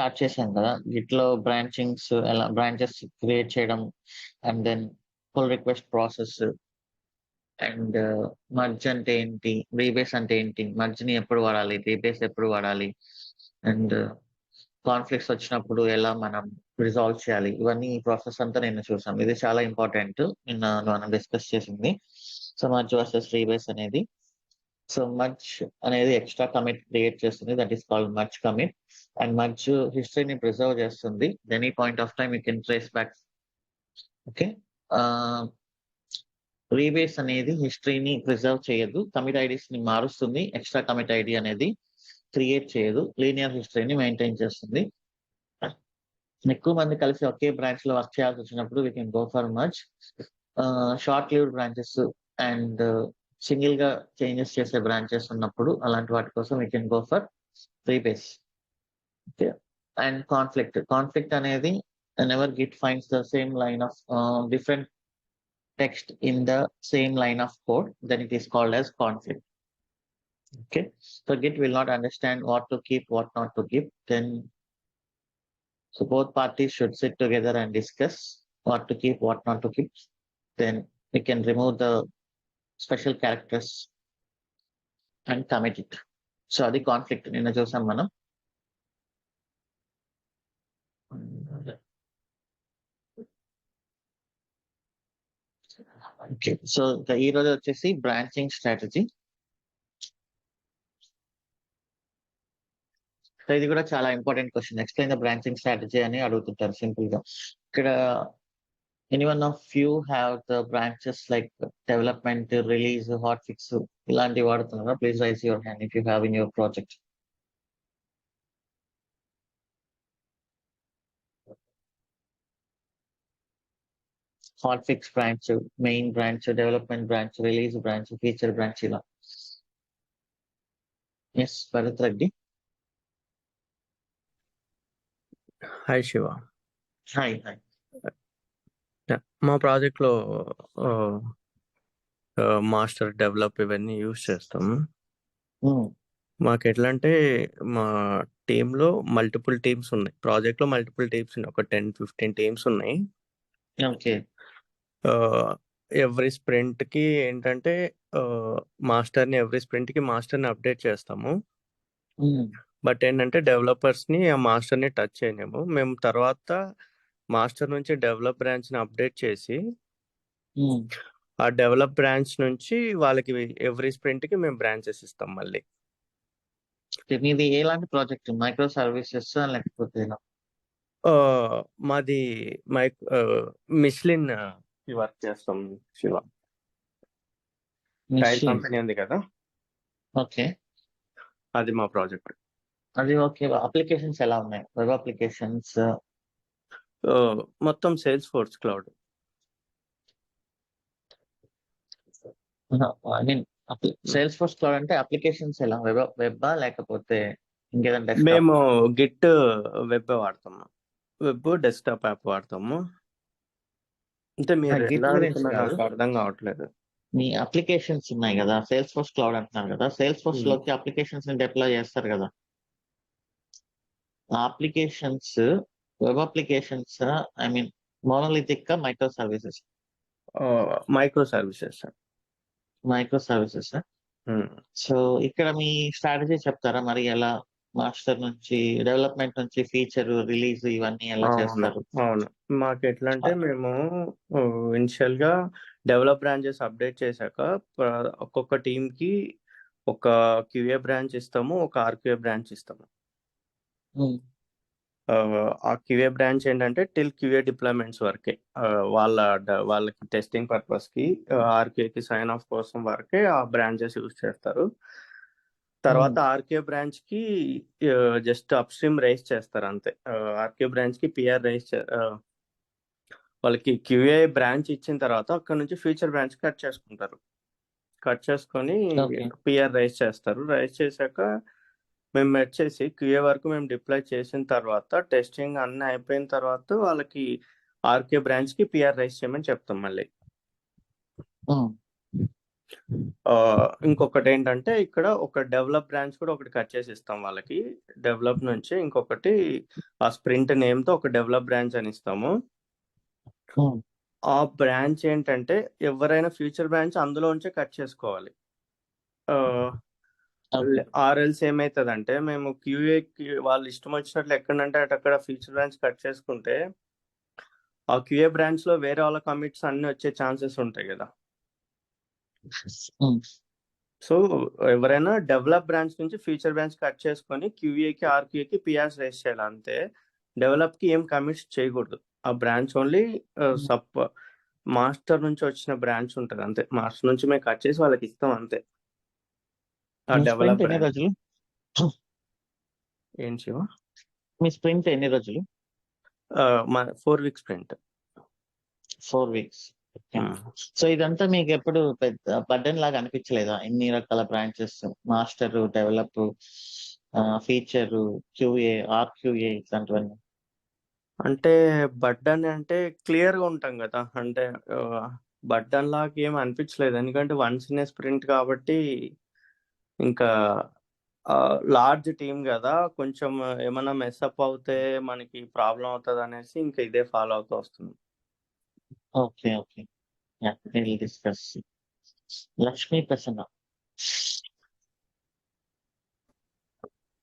Start చేశాం కదా! గిట్‌లో బ్రాంచింగ్స్ ఎలా బ్రాంచెస్ క్రియేట్ చేయడం and then pull request process and merge అంటే ఏంటి? రీబేస్ అంటే ఏంటి? మర్జ్‌ని ఎప్పుడు వాడాలి? రీబేస్ ఎప్పుడు వాడాలి? అండ్ కాన్‌ఫ్లిక్ట్స్ వచ్చినప్పుడు ఎలా మనం రిజాల్వ్ చేయాలి? ఇవన్నీ ఈ ప్రాసెస్ అంతా నిన్న చూసాం. ఇది చాలా ఇంపార్టెంట్. నిన్న మనం డిస్కస్ చేసింది. సో, మర్జ్ వర్సెస్ రీబేస్ అనేది. సో, మర్జ్ అనేది ఎక్స్‌ట్రా కమిట్ క్రియేట్ చేస్తుంది. That is called merge commit. And merge హిస్టరీని ప్రిజర్వ్ చేస్తుంది. Any point of time you can trace back. Okay. Ah, rebase అనేది హిస్టరీని ప్రిజర్వ్ చేయదు. కమిట్ ఐడీస్‌ని మారుస్తుంది. ఎక్స్‌ట్రా కమిట్ ఐడీ అనేది క్రియేట్ చేయదు. లీనియర్ హిస్టరీని మెయింటైన్ చేస్తుంది. ఎక్కువ మంది కలిసి ఒకే బ్రాంచ్‌లో వర్క్ చేయాల్సొచ్చినప్పుడు we can go for merge. Short lived branches and సింగిల్‌గా చేంజెస్ చేసే బ్రాంచెస్ ఉన్నప్పుడు అలాంటి వాటి కోసం we can go for rebase. Okay. And conflict. Conflict అనేది whenever Git finds the same line of different text in the same line of code, then it is called as conflict. Okay. So Git will not understand what to keep, what not to keep. Then so both parties should sit together and discuss what to keep, what not to keep. Then we can remove the special characters and commit it. So అది conflict నిన్న చూసాం మనం. Okay. So ఇంకా ఈ రోజు వచ్చేసి branching strategy. So ఇది కూడా చాలా important question. Explain the branching strategy అని అడుగుతుంటారు సింపుల్‌గా. ఇక్కడ anyone of you have the branches like development, release, hot fix ఇలాంటివి వాడుతున్నారా? Please raise your hand if you have in your project. Hot fix branch, main branch, development branch, release branch, feature branch ఇలా. Yes Bharat Reddy. Hi Shiva. Hi. Hi. మా ప్రాజెక్ట్లో master develop ఇవన్నీ use చేస్తాం. మాకు ఎట్లా అంటే మా టీంలో మల్టిపుల్ టీమ్స్ ఉన్నాయి. ప్రాజెక్ట్లో మల్టిపుల్ టీమ్స్ ఉన్నాయి. ఒక 10-15 టీమ్స్ ఉన్నాయి. ఓకే. ఎవ్రీ స్ప్రింట్కి ఏంటంటే ఎవ్రీ స్ప్రింట్కి మాస్టర్ని అప్డేట్ చేస్తాము. బట్ ఏంటంటే డెవలపర్స్ని ఆ మాస్టర్ని టచ్ చేయలేము. మేము తర్వాత మాస్టర్ నుంచి డెవలప్ బ్రాంచ్ని అప్డేట్ చేసి ఆ డెవలప్ బ్రాంచ్ నుంచి వాళ్ళకి ఎవ్రీ స్ప్రింట్కి మేము బ్రాంచెస్ ఇస్తాం మళ్ళీ. మీది ఎలాంటి ప్రాజెక్ట్? మైక్రో సర్వీసెస్ లేకపోతే మాది మిష్లిన్ వర్క్ చేస్తాం శివ. టైర్ కంపెనీ ఉంది కదా, ఓకే. అది మా ప్రాజెక్ట్. అది ఓకే. అప్లికేషన్స్ ఎలా ఉన్నాయి? వెబ్ అప్లికేషన్స్ మొత్తం sales force cloud. I mean sales force cloud అంటే అప్లికేషన్స్ ఎలా? వెబ్బా లేకపోతే ఇంకేదైనా మేము గిట్ వెబ్ వాడతాము. వెబ్ డెస్క్టాప్ యాప్ వాడతాము. అంటే మీరు ఎలా అంటున్నారు నాకు అర్థం కావట్లేదు. మీ అప్లికేషన్స్ ఉన్నాయి కదా, సేల్స్ ఫోర్స్ క్లౌడ్ అంటున్నారు కదా, సేల్స్ ఫోర్స్ లోకి అప్లికేషన్స్ ని డిప్లాయ్ చేస్తారు కదా, ఆ applications web applications I mean monolithic micro services? Micro services. Micro services. So ఇక్కడ మీ స్ట్రాటజీ చెప్తారా మరి? ఎలా మాస్టర్ నుంచి డెవలప్మెంట్ నుంచి ఫీచర్ రిలీజ్ ఇవన్నీ ఎలా చేస్తారు? అవును. మాకు ఎట్లా అంటే మేము ఇనిషియల్ గా డెవలప్ బ్రాంచెస్ అప్డేట్ చేశాక ఒక్కొక్క టీమ్ కి ఒక క్యూఏ బ్రాంచ్ ఇస్తాము, ఒక ఆర్క్యూఏ బ్రాంచ్ ఇస్తాము. ఆ క్యూఏ బ్రాంచ్ ఏంటంటే టిల్ క్యూఏ డిప్లాయ్మెంట్స్ వరకే, వాళ్ళకి టెస్టింగ్ పర్పస్ కి, ఆర్క్యూఏకి సైన్ ఆఫ్ కోసం వరకే ఆ బ్రాంచెస్ యూజ్ చేస్తారు. తర్వాత ఆర్కే బ్రాంచ్ కి జస్ట్ అప్ స్ట్రీమ్ రైజ్ చేస్తారు అంతే. ఆర్కే బ్రాంచ్ కి పిఆర్ రైజ్ వాళ్ళకి క్యూఏ బ్రాంచ్ ఇచ్చిన తర్వాత అక్కడ నుంచి ఫ్యూచర్ బ్రాంచ్ కట్ చేసుకుంటారు. కట్ చేసుకొని పిఆర్ రైజ్ చేస్తారు. రైజ్ చేశాక మేము మెర్జ్ చేసి క్యూఏ వరకు మేము డిప్లాయ్ చేసిన తర్వాత టెస్టింగ్ అన్నీ అయిపోయిన తర్వాత వాళ్ళకి ఆర్కే బ్రాంచ్ కి పిఆర్ రైజ్ చేయమని చెప్తాం మళ్ళీ. ఇంకొకటి ఏంటంటే ఇక్కడ ఒక డెవలప్ బ్రాంచ్ కూడా ఒకటి కట్ చేసి ఇస్తాం వాళ్ళకి. డెవలప్ నుంచి ఇంకొకటి ఆ స్ప్రింట్ నేమ్తో ఒక డెవలప్ బ్రాంచ్ అని ఇస్తాము. ఆ బ్రాంచ్ ఏంటంటే ఎవరైనా ఫ్యూచర్ బ్రాంచ్ అందులోంచే కట్ చేసుకోవాలి. ఆర్ఎల్స్ ఏమవుతుందంటే మేము క్యూఏకి వాళ్ళు ఇష్టం వచ్చినట్లు ఎక్కడంటే అక్కడ ఫ్యూచర్ బ్రాంచ్ కట్ చేసుకుంటే ఆ క్యూఏ బ్రాంచ్ లో వేరే వాళ్ళ కమిట్స్ అన్ని వచ్చే ఛాన్సెస్ ఉంటాయి కదా. సో ఎవరైనా డెవలప్ బ్రాంచ్ నుంచి ఫ్యూచర్ బ్రాంచ్ కట్ చేసుకొని క్యూఏకి ఆర్క్యూఏకి పిఆర్స్ రేస్ చేయాలి అంతే. డెవలప్ కి ఏం కమిట్స్ చేయకూడదు. ఆ బ్రాంచ్ ఓన్లీ సబ్ మాస్టర్ నుంచి వచ్చిన బ్రాంచ్ ఉంటుంది అంతే. మాస్టర్ నుంచి మేము కట్ చేసి వాళ్ళకి ఇస్తాం అంతే. ఆ మీ డెవలప్ స్ప్రింట్ ఎన్ని బ్రాంచ్ రోజులు? ఏం శివ? మీ స్ప్రింట్ ఎన్ని రోజులు? మా 4 weeks స్ప్రింట్. 4 weeks. సో ఇదంతా మీకు ఎప్పుడు పెద్ద బర్డెన్ లాగా అనిపించలేదా? ఎన్ని రకాల branches, master, develop, feature, QA, RQA ఇట్లాంటివన్నీ? అంటే బర్డన్ అంటే క్లియర్ గా ఉంటాం కదా. అంటే బర్డన్ లాగా ఏం అనిపించలేదు, ఎందుకంటే వన్స్ ఇన్ స్ప్రింట్ కాబట్టి. ఇంకా లార్జ్ టీమ్ కదా, కొంచెం ఏమైనా మెస్అప్ అవుతే మనకి ప్రాబ్లం అవుతుంది అనేసి ఇంకా ఇదే ఫాలో అవుతూ వస్తుంది. Okay okay, discuss. Lakshmi Prasanna.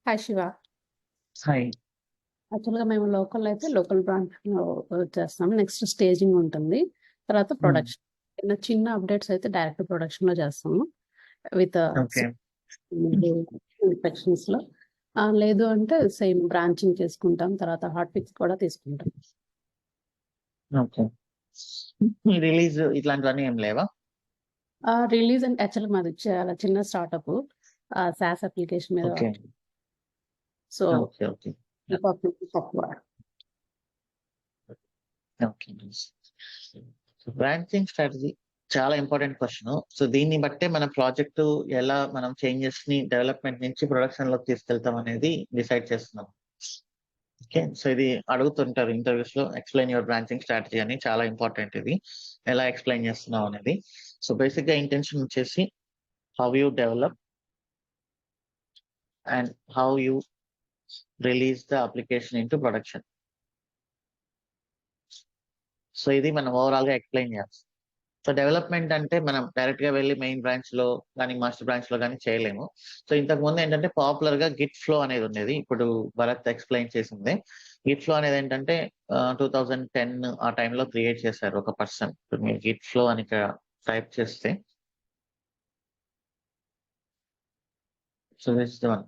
Hi Shiva. Hi. యాక్చువల్గా మేము లోకల్ అయితే లోకల్ బ్రాంచ్ చేస్తాం. నెక్స్ట్ స్టేజింగ్ ఉంటుంది, తర్వాత ప్రొడక్షన్. చిన్న అప్డేట్స్ అయితే డైరెక్ట్ ప్రొడక్షన్ లో చేస్తాము విత్ ఓకే ఇన్స్పెక్షన్స్ లో. లేదు అంటే సేమ్ బ్రాంచింగ్ చేసుకుంటాం, తర్వాత హాట్ ఫిక్స్ కూడా తీసుకుంటాం. ఓకే, రిలీజ్ ఇట్లాంటివన్నీ ఏం లేవా? రిలీజ్ అంటే యాక్చువల్గా మాది చాలా చిన్న స్టార్ట్అప్, సాస్ అప్లికేషన్ మీద. Okay so okay okay okay. Branching strategy చాలా ఇంపార్టెంట్ క్వశ్చన్. సో దీన్ని బట్టే మన ప్రాజెక్ట్ ఎలా మనం చేంజెస్ ని డెవలప్మెంట్ నుంచి ప్రొడక్షన్ లోకి తీసుకెళ్తాం అనేది డిసైడ్ చేస్తున్నాం. ఓకే, సో ఇది అడుగుతుంటారు ఇంటర్వ్యూస్ లో, ఎక్స్ప్లెయిన్ యువర్ బ్రాంచింగ్ స్ట్రాటజీ అని. చాలా ఇంపార్టెంట్ ఇది, ఎలా ఎక్స్ప్లెయిన్ చేస్తున్నాం అనేది. సో బేసిక్ గా ఇంటెన్షన్ వచ్చేసి how you develop and how you release the application in to production. So ఇది మనం ఓవరాల్ గా ఎక్స్ప్లెయిన్ చేయాలి. సో డెవలప్మెంట్ అంటే మనం డైరెక్ట్ గా వెళ్ళి మెయిన్ బ్రాంచ్ లో కానీ మాస్టర్ బ్రాంచ్ లో కానీ చేయలేము. సో ఇంతకు ముందు ఏంటంటే పాపులర్ గా గిట్ ఫ్లో అనేది ఉండేది. ఇప్పుడు భరత్ ఎక్స్ప్లెయిన్ చేసింది. గిట్ ఫ్లో అనేది ఏంటంటే 2010 ఆ టైంలో క్రియేట్ చేశారు ఒక పర్సన్. ఇప్పుడు మీరు గిట్ ఫ్లో అని ఇక్కడ టైప్ చేస్తే, so this the one,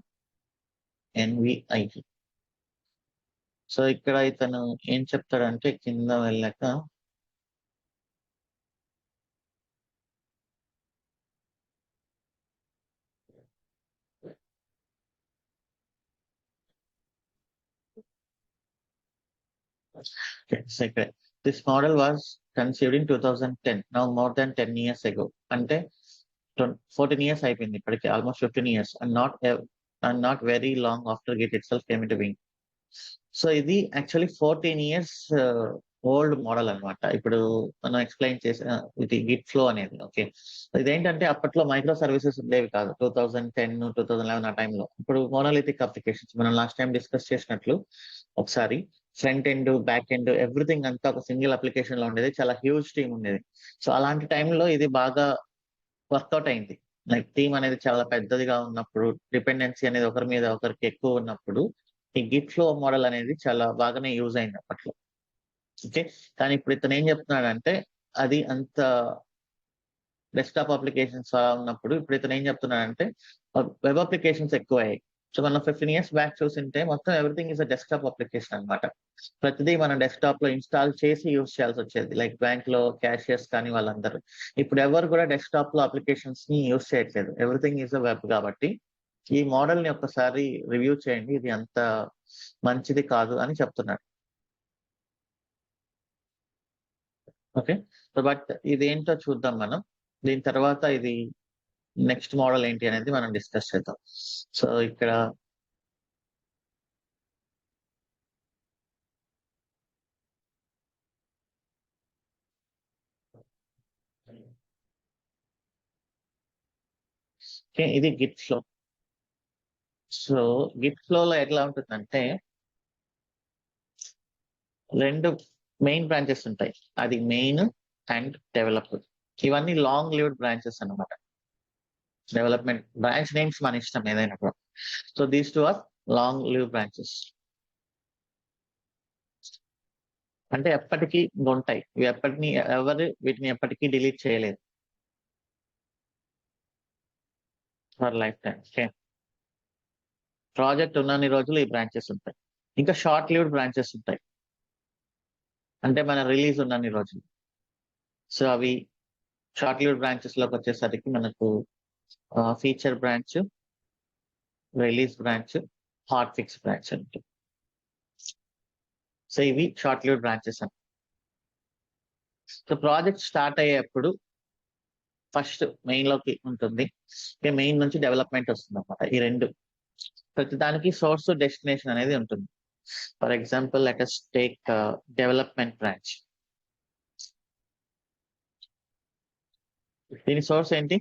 NVI. So ఇక్కడ ఇతను ఏం చెప్తాడంటే కింద వెళ్ళాక this model was conceived in 2010, now more than 10 years ago. అంటే 14 years అయిపోయింది ఇప్పటికి, almost 15 years, and not very long after Git itself came into being. So ఇది యాక్చువల్లీ 14 years ఓల్డ్ మోడల్ అనమాట. ఇప్పుడు మనం ఎక్స్ప్లెయిన్ చేసిన ఇది గిట్ ఫ్లో అనేది. ఓకే, ఇదేంటంటే అప్పట్లో మైక్రో సర్వీసెస్ ఉండేవి కాదు 2010 2011 ఆ టైంలో. ఇప్పుడు మోనోలిథిక్ అప్లికేషన్స్ మనం లాస్ట్ టైం డిస్కస్ చేసినట్లు ఒకసారి, front end back end everything అంతా ఒక సింగిల్ అప్లికేషన్ లో ఉండేది, చాలా హ్యూజ్ టీమ్ ఉండేది. సో అలాంటి టైంలో ఇది బాగా వర్కౌట్ అయింది. లైక్ టీమ్ అనేది చాలా పెద్దదిగా ఉన్నప్పుడు, డిపెండెన్సీ అనేది ఒకరి మీద ఒకరికి ఎక్కువ ఉన్నప్పుడు ఈ గిట్ ఫ్లో మోడల్ అనేది చాలా బాగానే యూజ్ అయింది అప్పట్లో. ఓకే, కానీ ఇప్పుడు ఇతను ఏం చెప్తున్నాడంటే అది అంత డెస్క్టాప్ అప్లికేషన్స్ ఉన్నప్పుడు ఇప్పుడు ఇతను ఏం చెప్తున్నాడంటే వెబ్ అప్లికేషన్స్ ఎక్కువ అయ్యాయి. సో మనం 15 years బ్యాక్ చూసింటే మొత్తం everything is a desktop application అనమాట. ప్రతిదీ మనం డెస్క్టాప్ లో ఇన్స్టాల్ చేసి యూజ్ చేయాల్సి వచ్చేది, లైక్ బ్యాంక్ లో క్యాషియర్స్ కానీ వాళ్ళందరూ. ఇప్పుడు ఎవరు కూడా డెస్క్టాప్ లో అప్లికేషన్స్ ని యూజ్ చేయట్లేదు, ఎవ్రీథింగ్ ఈజ్ అ వెబ్. కాబట్టి ఈ మోడల్ ని ఒక్కసారి రివ్యూ చేయండి, ఇది అంత మంచిది కాదు అని చెప్తున్నాడు. ఓకే, సో బట్ ఇదేంటో చూద్దాం మనం. దీని తర్వాత ఇది నెక్స్ట్ మోడల్ ఏంటి అనేది మనం డిస్కస్ చేద్దాం. సో ఇక్కడ ఓకే, ఇది గిట్ ఫ్లో. సో గిట్ ఫ్లోలో ఎట్లా ఉంటుందంటే 2 మెయిన్ బ్రాంచెస్ ఉంటాయి. అది మెయిన్ అండ్ డెవలప్. ఇవన్నీ లాంగ్ లివ్డ్ బ్రాంచెస్ అన్నమాట. డెవలప్మెంట్ బ్రాంచ్ నేమ్స్ మన ఇష్టం ఏదైనా కూడా. So these 2 are long live branches. అంటే ఎప్పటికీ ఉంటాయి. వీటిని ఎప్పటికీ డిలీట్ చేయలేదు for lifetime. Okay, project ఉన్నన్ని రోజులు ఈ బ్రాంచెస్ ఉంటాయి. ఇంకా షార్ట్ లివ్డ్ బ్రాంచెస్ ఉంటాయి, అంటే మన రిలీజ్ ఉన్నన్ని రోజులు. సో అవి షార్ట్ లివ్డ్ బ్రాంచెస్ లోకి వచ్చేసరికి మనకు feature branch, release branch, hot fix branch అంటే. సో ఇవి షార్ట్ లివ్డ్ బ్రాంచెస్ అని. సో ప్రాజెక్ట్ స్టార్ట్ అయ్యేప్పుడు ఫస్ట్ మెయిన్ లోకి ఉంటుంది, మెయిన్ నుంచి డెవలప్మెంట్ వస్తుంది అనమాట. ఈ 2 ప్రతిదానికి సోర్స్ డెస్టినేషన్ అనేది ఉంటుంది. For example let us take development branch. దీని సోర్స్ ఏంటి?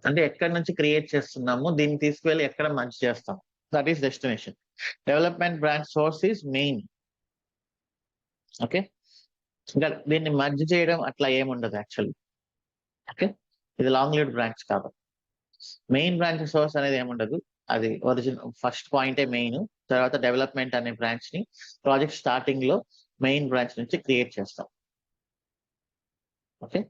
అంటే ఎక్కడి నుంచి క్రియేట్ చేస్తున్నాము, దీన్ని తీసుకువెళ్ళి ఎక్కడ మర్జ్ చేస్తాం, that is destination. Development branch source is main. Okay, ఇంకా దీన్ని మర్జ్ చేయడం అట్లా ఏముండదు యాక్చువల్లీ. ఓకే, ఇది లాంగ్ లివ్డ్ బ్రాంచ్ కాబట్టి మెయిన్ బ్రాంచ్ సోర్స్ అనేది ఏముండదు. అది ఒరిజినల్ ఫస్ట్ పాయింటే మెయిన్. తర్వాత డెవలప్మెంట్ అనే బ్రాంచ్ ని ప్రాజెక్ట్ స్టార్టింగ్ లో మెయిన్ బ్రాంచ్ నుంచి క్రియేట్ చేస్తాం. ఓకే,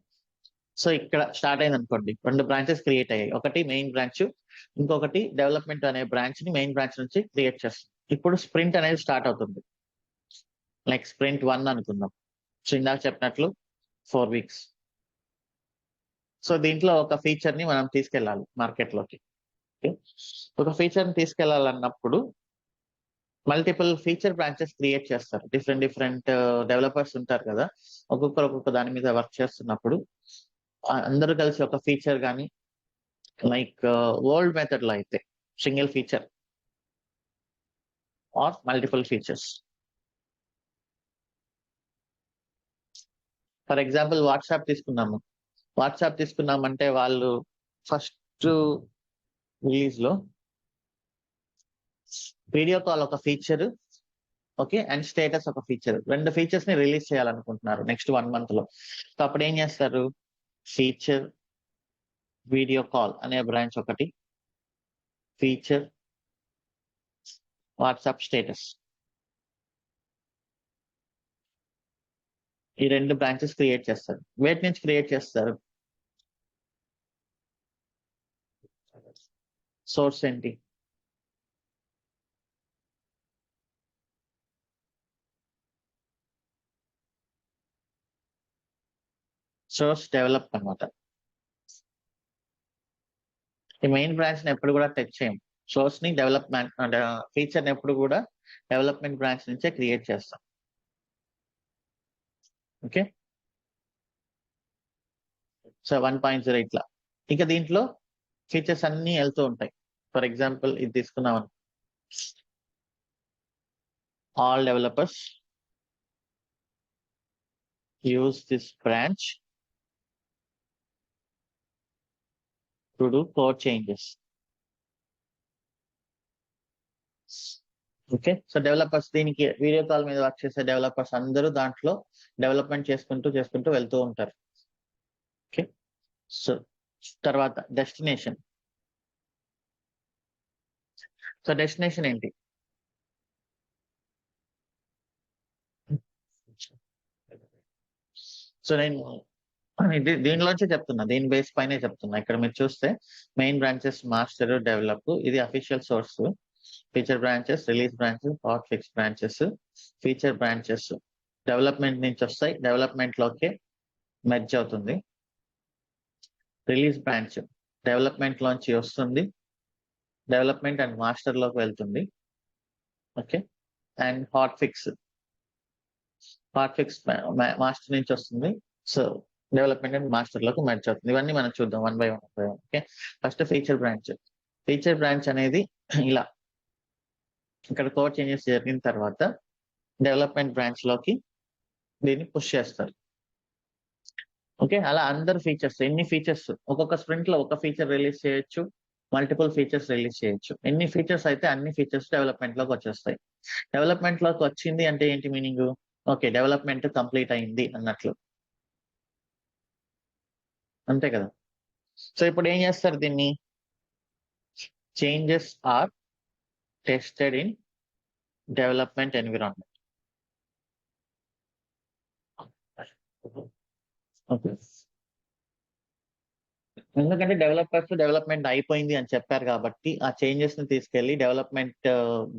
సో ఇక్కడ స్టార్ట్ అయింది అనుకోండి, 2 బ్రాంచెస్ క్రియేట్ అయ్యాయి. ఒకటి మెయిన్ బ్రాంచ్, ఇంకొకటి డెవలప్మెంట్ అనే బ్రాంచ్ ని మెయిన్ బ్రాంచ్ నుంచి క్రియేట్ చేస్తాం. ఇప్పుడు స్ప్రింట్ అనేది స్టార్ట్ అవుతుంది. లైక్ స్ప్రింట్ 1 అనుకుందాం. సో ఇందాక చెప్పినట్లు 4 weeks. సో దీంట్లో ఒక ఫీచర్ ని మనం తీసుకెళ్ళాలి మార్కెట్ లోకి. ఒక ఫీచర్ ని తీసుకెళ్లాలన్నప్పుడు మల్టిపుల్ ఫీచర్ బ్రాంచెస్ క్రియేట్ చేస్తారు. డిఫరెంట్ డెవలపర్స్ ఉంటారు కదా, ఒక్కొక్క దాని మీద వర్క్ చేస్తున్నప్పుడు అందరూ కలిసి ఒక ఫీచర్ కానీ, లైక్ ఓల్డ్ మెథడ్ లో అయితే single feature or multiple features. For example WhatsApp తీసుకున్నామంటే వాళ్ళు ఫస్ట్ రిలీజ్ లో వీడియో కాల్ ఒక ఫీచర్, ఓకే, అండ్ స్టేటస్ ఒక ఫీచర్, 2 ఫీచర్స్ ని రిలీజ్ చేయాలనుకుంటున్నారు నెక్స్ట్ 1 month లో. సో అప్పుడు ఏం చేస్తారు, ఫీచర్ వీడియో కాల్ అనే బ్రాంచ్ ఒకటి, ఫీచర్ వాట్సాప్ స్టేటస్, ఈ 2 బ్రాంచెస్ క్రియేట్ చేస్తారు. వేటి నుంచి క్రియేట్ చేస్తారు? సోర్స్ ఏంటి? సోర్స్ డెవలప్ అనమాట. ఈ మెయిన్ బ్రాంచ్ ని ఎప్పుడు కూడా టచ్ చేయం. సోర్స్ ని డెవలప్మెంట్ ఫీచర్ ని ఎప్పుడు కూడా డెవలప్మెంట్ బ్రాంచ్ నుంచే క్రియేట్ చేస్తాం. ఓకే, సో 1.0 ఇట్లా. ఇంకా దీంట్లో ఫీచర్స్ అన్ని వెళ్తూ ఉంటాయి. ఫర్ ఎగ్జాంపుల్ ఇది తీసుకున్నాం, all developers use this branch to do code changes. Okay, so developers, దీనికి వీడియో కాల్ మీద వర్క్ చేసే డెవలపర్స్ అందరూ దాంట్లో డెవలప్మెంట్ చేసుకుంటూ వెళ్తూ ఉంటారు. ఓకే, సో తర్వాత డెస్టినేషన్. సో డెస్టినేషన్ ఏంటి? సో నేను దీనిలోంచే చెప్తున్నా, దీని బేస్ పైనే చెప్తున్నా. ఇక్కడ మీరు చూస్తే మెయిన్ బ్రాంచెస్, మాస్టర్, డెవలప్, ఇది official source. Feature branches, release branches, hot fix branches. Feature branches development నుంచి వస్తాయి, డెవలప్మెంట్ లోకి మెర్జ్ అవుతుంది. రిలీజ్ బ్రాంచ్ డెవలప్మెంట్ లోంచి వస్తుంది, డెవలప్మెంట్ అండ్ మాస్టర్ లోకి వెళ్తుంది. Okay, and hot fix master నుంచి వస్తుంది. సో డెవలప్మెంట్ అండ్ మాస్టర్ లోకి మెర్జ్ అవుతుంది. ఇవన్నీ మనం చూద్దాం 1 by 1. Okay, first feature branch అనేది ఇలా ఇక్కడ కోడ్ చేంజెస్ జరిగిన తర్వాత డెవలప్మెంట్ బ్రాంచ్ లోకి దీన్ని పుష్ చేస్తారు. ఓకే, అలా అందరు ఫీచర్స్, ఎన్ని ఫీచర్స్ ఒక్కొక్క స్ప్రింట్ లో ఒక ఫీచర్ రిలీజ్ చేయొచ్చు, మల్టిపుల్ ఫీచర్స్ రిలీజ్ చేయొచ్చు. ఎన్ని ఫీచర్స్ అయితే అన్ని ఫీచర్స్ డెవలప్మెంట్ లోకి వచ్చేస్తాయి. డెవలప్మెంట్ లోకి వచ్చింది అంటే ఏంటి మీనింగ్? ఓకే, డెవలప్మెంట్ కంప్లీట్ అయింది అన్నట్లు, అంతే కదా. సో ఇప్పుడు ఏం చేస్తారు దీన్ని? Changes are tested in development environment. Okay, ఎందుకంటే డెవలపర్స్ డెవలప్మెంట్ అయిపోయింది అని చెప్పారు కాబట్టి ఆ చేంజెస్ ని తీసుకెళ్లి డెవలప్మెంట్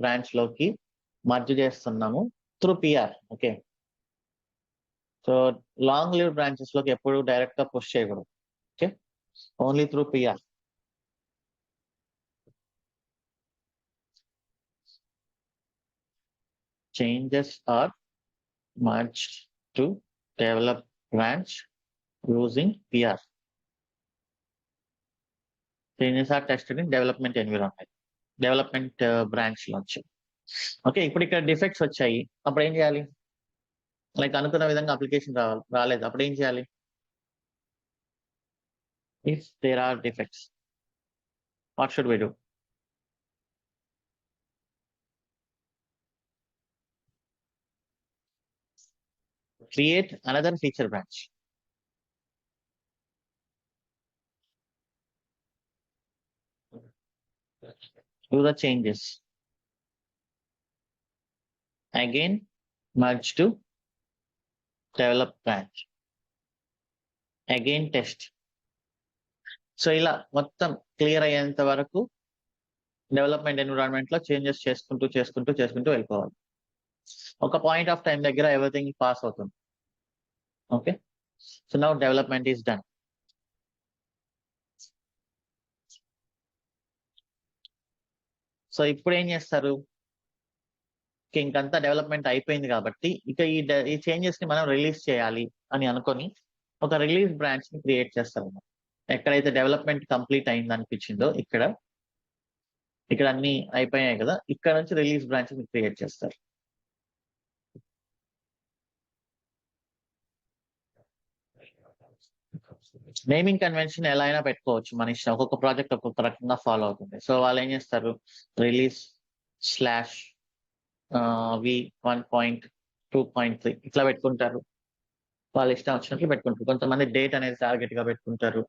బ్రాంచ్ లోకి మర్జ్ చేస్తున్నాము through PR. Okay, so long live branches లోకి ఎప్పుడు డైరెక్ట్ గా పుష్ చేయకూడదు. Okay, only through PR. Changes are merge to develop branch using PR. Changes are tested in development environment, development branch లోంచి. Okay, ఇప్పుడు ఇక్కడ defects వచ్చాయి, అప్పుడు ఏం చేయాలి? లైక్ అనుకున్న విధంగా అప్లికేషన్ రాలేదు, అప్పుడు ఏం చేయాలి? If there are defects, what should we do? Create another feature branch. Do the changes. Again, merge to develop branch. Again, test. So ఇలా మొత్తం క్లియర్ అయ్యేంత వరకు డెవలప్మెంట్ ఎన్విరాన్మెంట్ లో చేంజెస్ చేసుకుంటూ వెళ్ళిపోవాలి. ఒక పాయింట్ ఆఫ్ టైం దగ్గర ఎవ్రీథింగ్ పాస్ అవుతుంది. Okay, so now development is done. So ఇప్పుడు ఏం చేస్తారు? ఇంకంతా డెవలప్మెంట్ అయిపోయింది కాబట్టి ఇక ఈ చేంజెస్ ని మనం రిలీజ్ చేయాలి అని అనుకొని ఒక రిలీజ్ బ్రాంచ్ ని క్రియేట్ చేస్తారు. ఎక్కడైతే డెవలప్మెంట్ కంప్లీట్ అయింది అనిపించిందో ఇక్కడ అన్ని అయిపోయాయి కదా, ఇక్కడ నుంచి రిలీజ్ బ్రాంచ్ ని క్రియేట్ చేస్తారు. నేమింగ్ కన్వెన్షన్ ఎలా అయినా పెట్టుకోవచ్చు మన ఇష్టం, ఒక్కొక్క ప్రాజెక్ట్ ఒక్కొక్క రకంగా ఫాలో అవుతుంది. సో వాళ్ళు ఏం చేస్తారు? రిలీజ్ స్లాష్ v1.2.3 ఇట్లా పెట్టుకుంటారు. వాళ్ళు ఇష్టం వచ్చినట్లు పెట్టుకుంటారు. కొంతమంది డేట్ అనేది టార్గెట్ గా పెట్టుకుంటారు,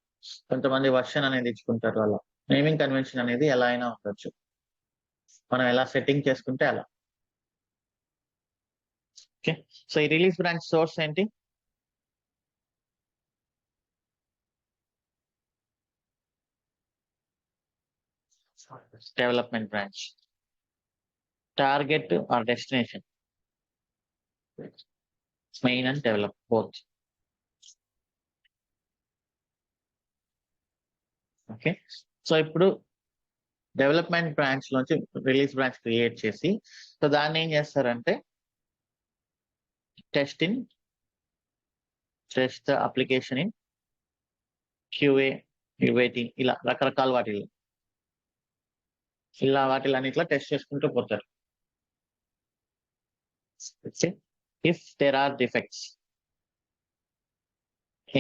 కొంతమంది వర్షన్ అనేది ఇచ్చుకుంటారు. అలా నేమింగ్ కన్వెన్షన్ అనేది ఎలా అయినా ఉండొచ్చు, మనం ఎలా సెట్టింగ్ చేసుకుంటే అలా. ఓకే, సో ఈ రిలీజ్ బ్రాంచ్ సోర్స్ ఏంటి? Development branch. Target or destination? Main and develop both. Okay, so ఇప్పుడు డెవలప్మెంట్ బ్రాంచ్ లోంచి రిలీజ్ బ్రాంచ్ క్రియేట్ చేసి, సో దాన్ని ఏం చేస్తారంటే test the application in QA UAT ఇలా రకరకాల వాటిలన్నిట్లో టెస్ట్ చేసుకుంటూ పోతారు. ఇఫ్ దేర్ ఆర్ డిఫెక్ట్స్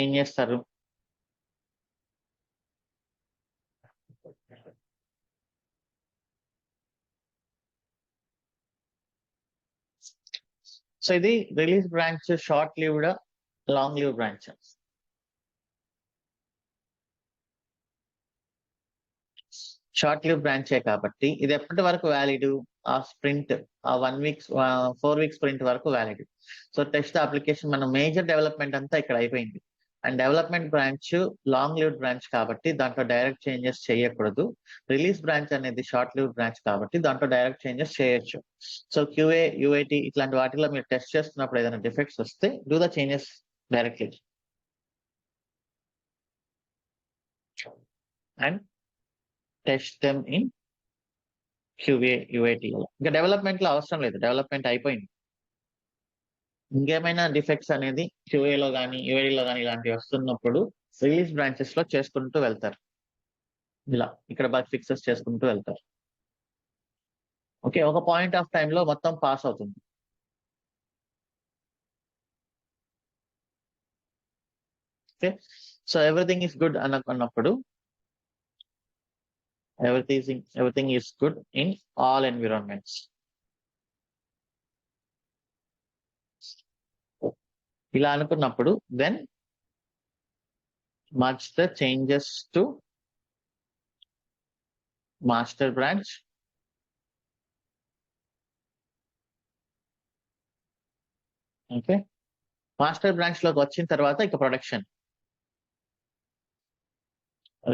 ఏం చేస్తారు? సో ఇది release branch short lived long live branch. Short live బ్రాంచే కాబట్టి ఇది ఎప్పటి వరకు వ్యాలిడ్? ఆ స్ప్రింట్, ఆ 1 week 4 week స్ప్రింట్ వరకు వ్యాలిడ్. సో టెస్ట్ అప్లికేషన్ మన మేజర్ డెవలప్మెంట్ అంతా ఇక్కడ అయిపోయింది. And development branch long live branch కాబట్టి దాంట్లో డైరెక్ట్ చేంజెస్ చేయకూడదు. రిలీజ్ బ్రాంచ్ అనేది షార్ట్ లివ్ బ్రాంచ్ కాబట్టి దాంట్లో డైరెక్ట్ చేంజెస్ చేయొచ్చు. సో QA UAT ఇట్లాంటి వాటిలో మీరు టెస్ట్ చేస్తున్నప్పుడు ఏదైనా డిఫెక్ట్స్ వస్తే do the changes directly and test them in QA UAT. ఇంకా డెవలప్మెంట్ లో అవసరం లేదు, డెవలప్మెంట్ అయిపోయింది. ఇంకేమైనా డిఫెక్ట్స్ అనేది QA లో కానీ UAT లో కానీ ఇలాంటివి వస్తున్నప్పుడు రిలీజ్ బ్రాంచెస్ లో చేసుకుంటూ వెళ్తారు. ఇలా ఇక్కడ బగ్ ఫిక్సెస్ చేసుకుంటూ వెళ్తారు. ఓకే, ఒక పాయింట్ ఆఫ్ టైంలో మొత్తం పాస్ అవుతుంది. Okay, so everything is good అనుకున్నప్పుడు everything is good in all environments. ఇలా అనుకున్నప్పుడు then merge the changes to master branch okay, master branch లోకి వచ్చిన తర్వాత ఇక production,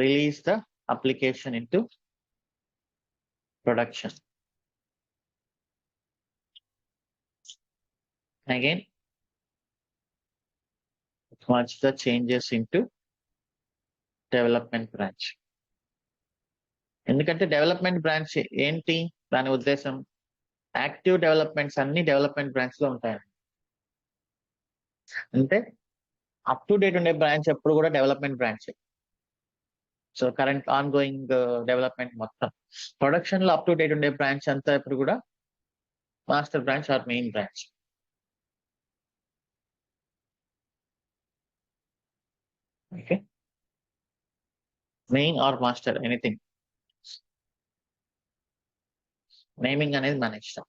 release the application into production. Again merge the changes into development branch. ఎందుకంటే development branch ఏంటి, దాని ఉద్దేశం యాక్టివ్ డెవలప్మెంట్స్ అన్ని డెవలప్మెంట్ బ్రాంచ్ లో ఉంటాయి. అంటే అప్ టు డేట్ ఉండే బ్రాంచ్ ఎప్పుడు కూడా development branch. So current ongoing development మొత్తం ప్రొడక్షన్ లో అప్ టు డేట్ ఉండే బ్రాంచ్ అంతా ఇప్పుడు కూడా master branch or main branch. Okay, main or master anything, naming అనేది మన ఇష్టం.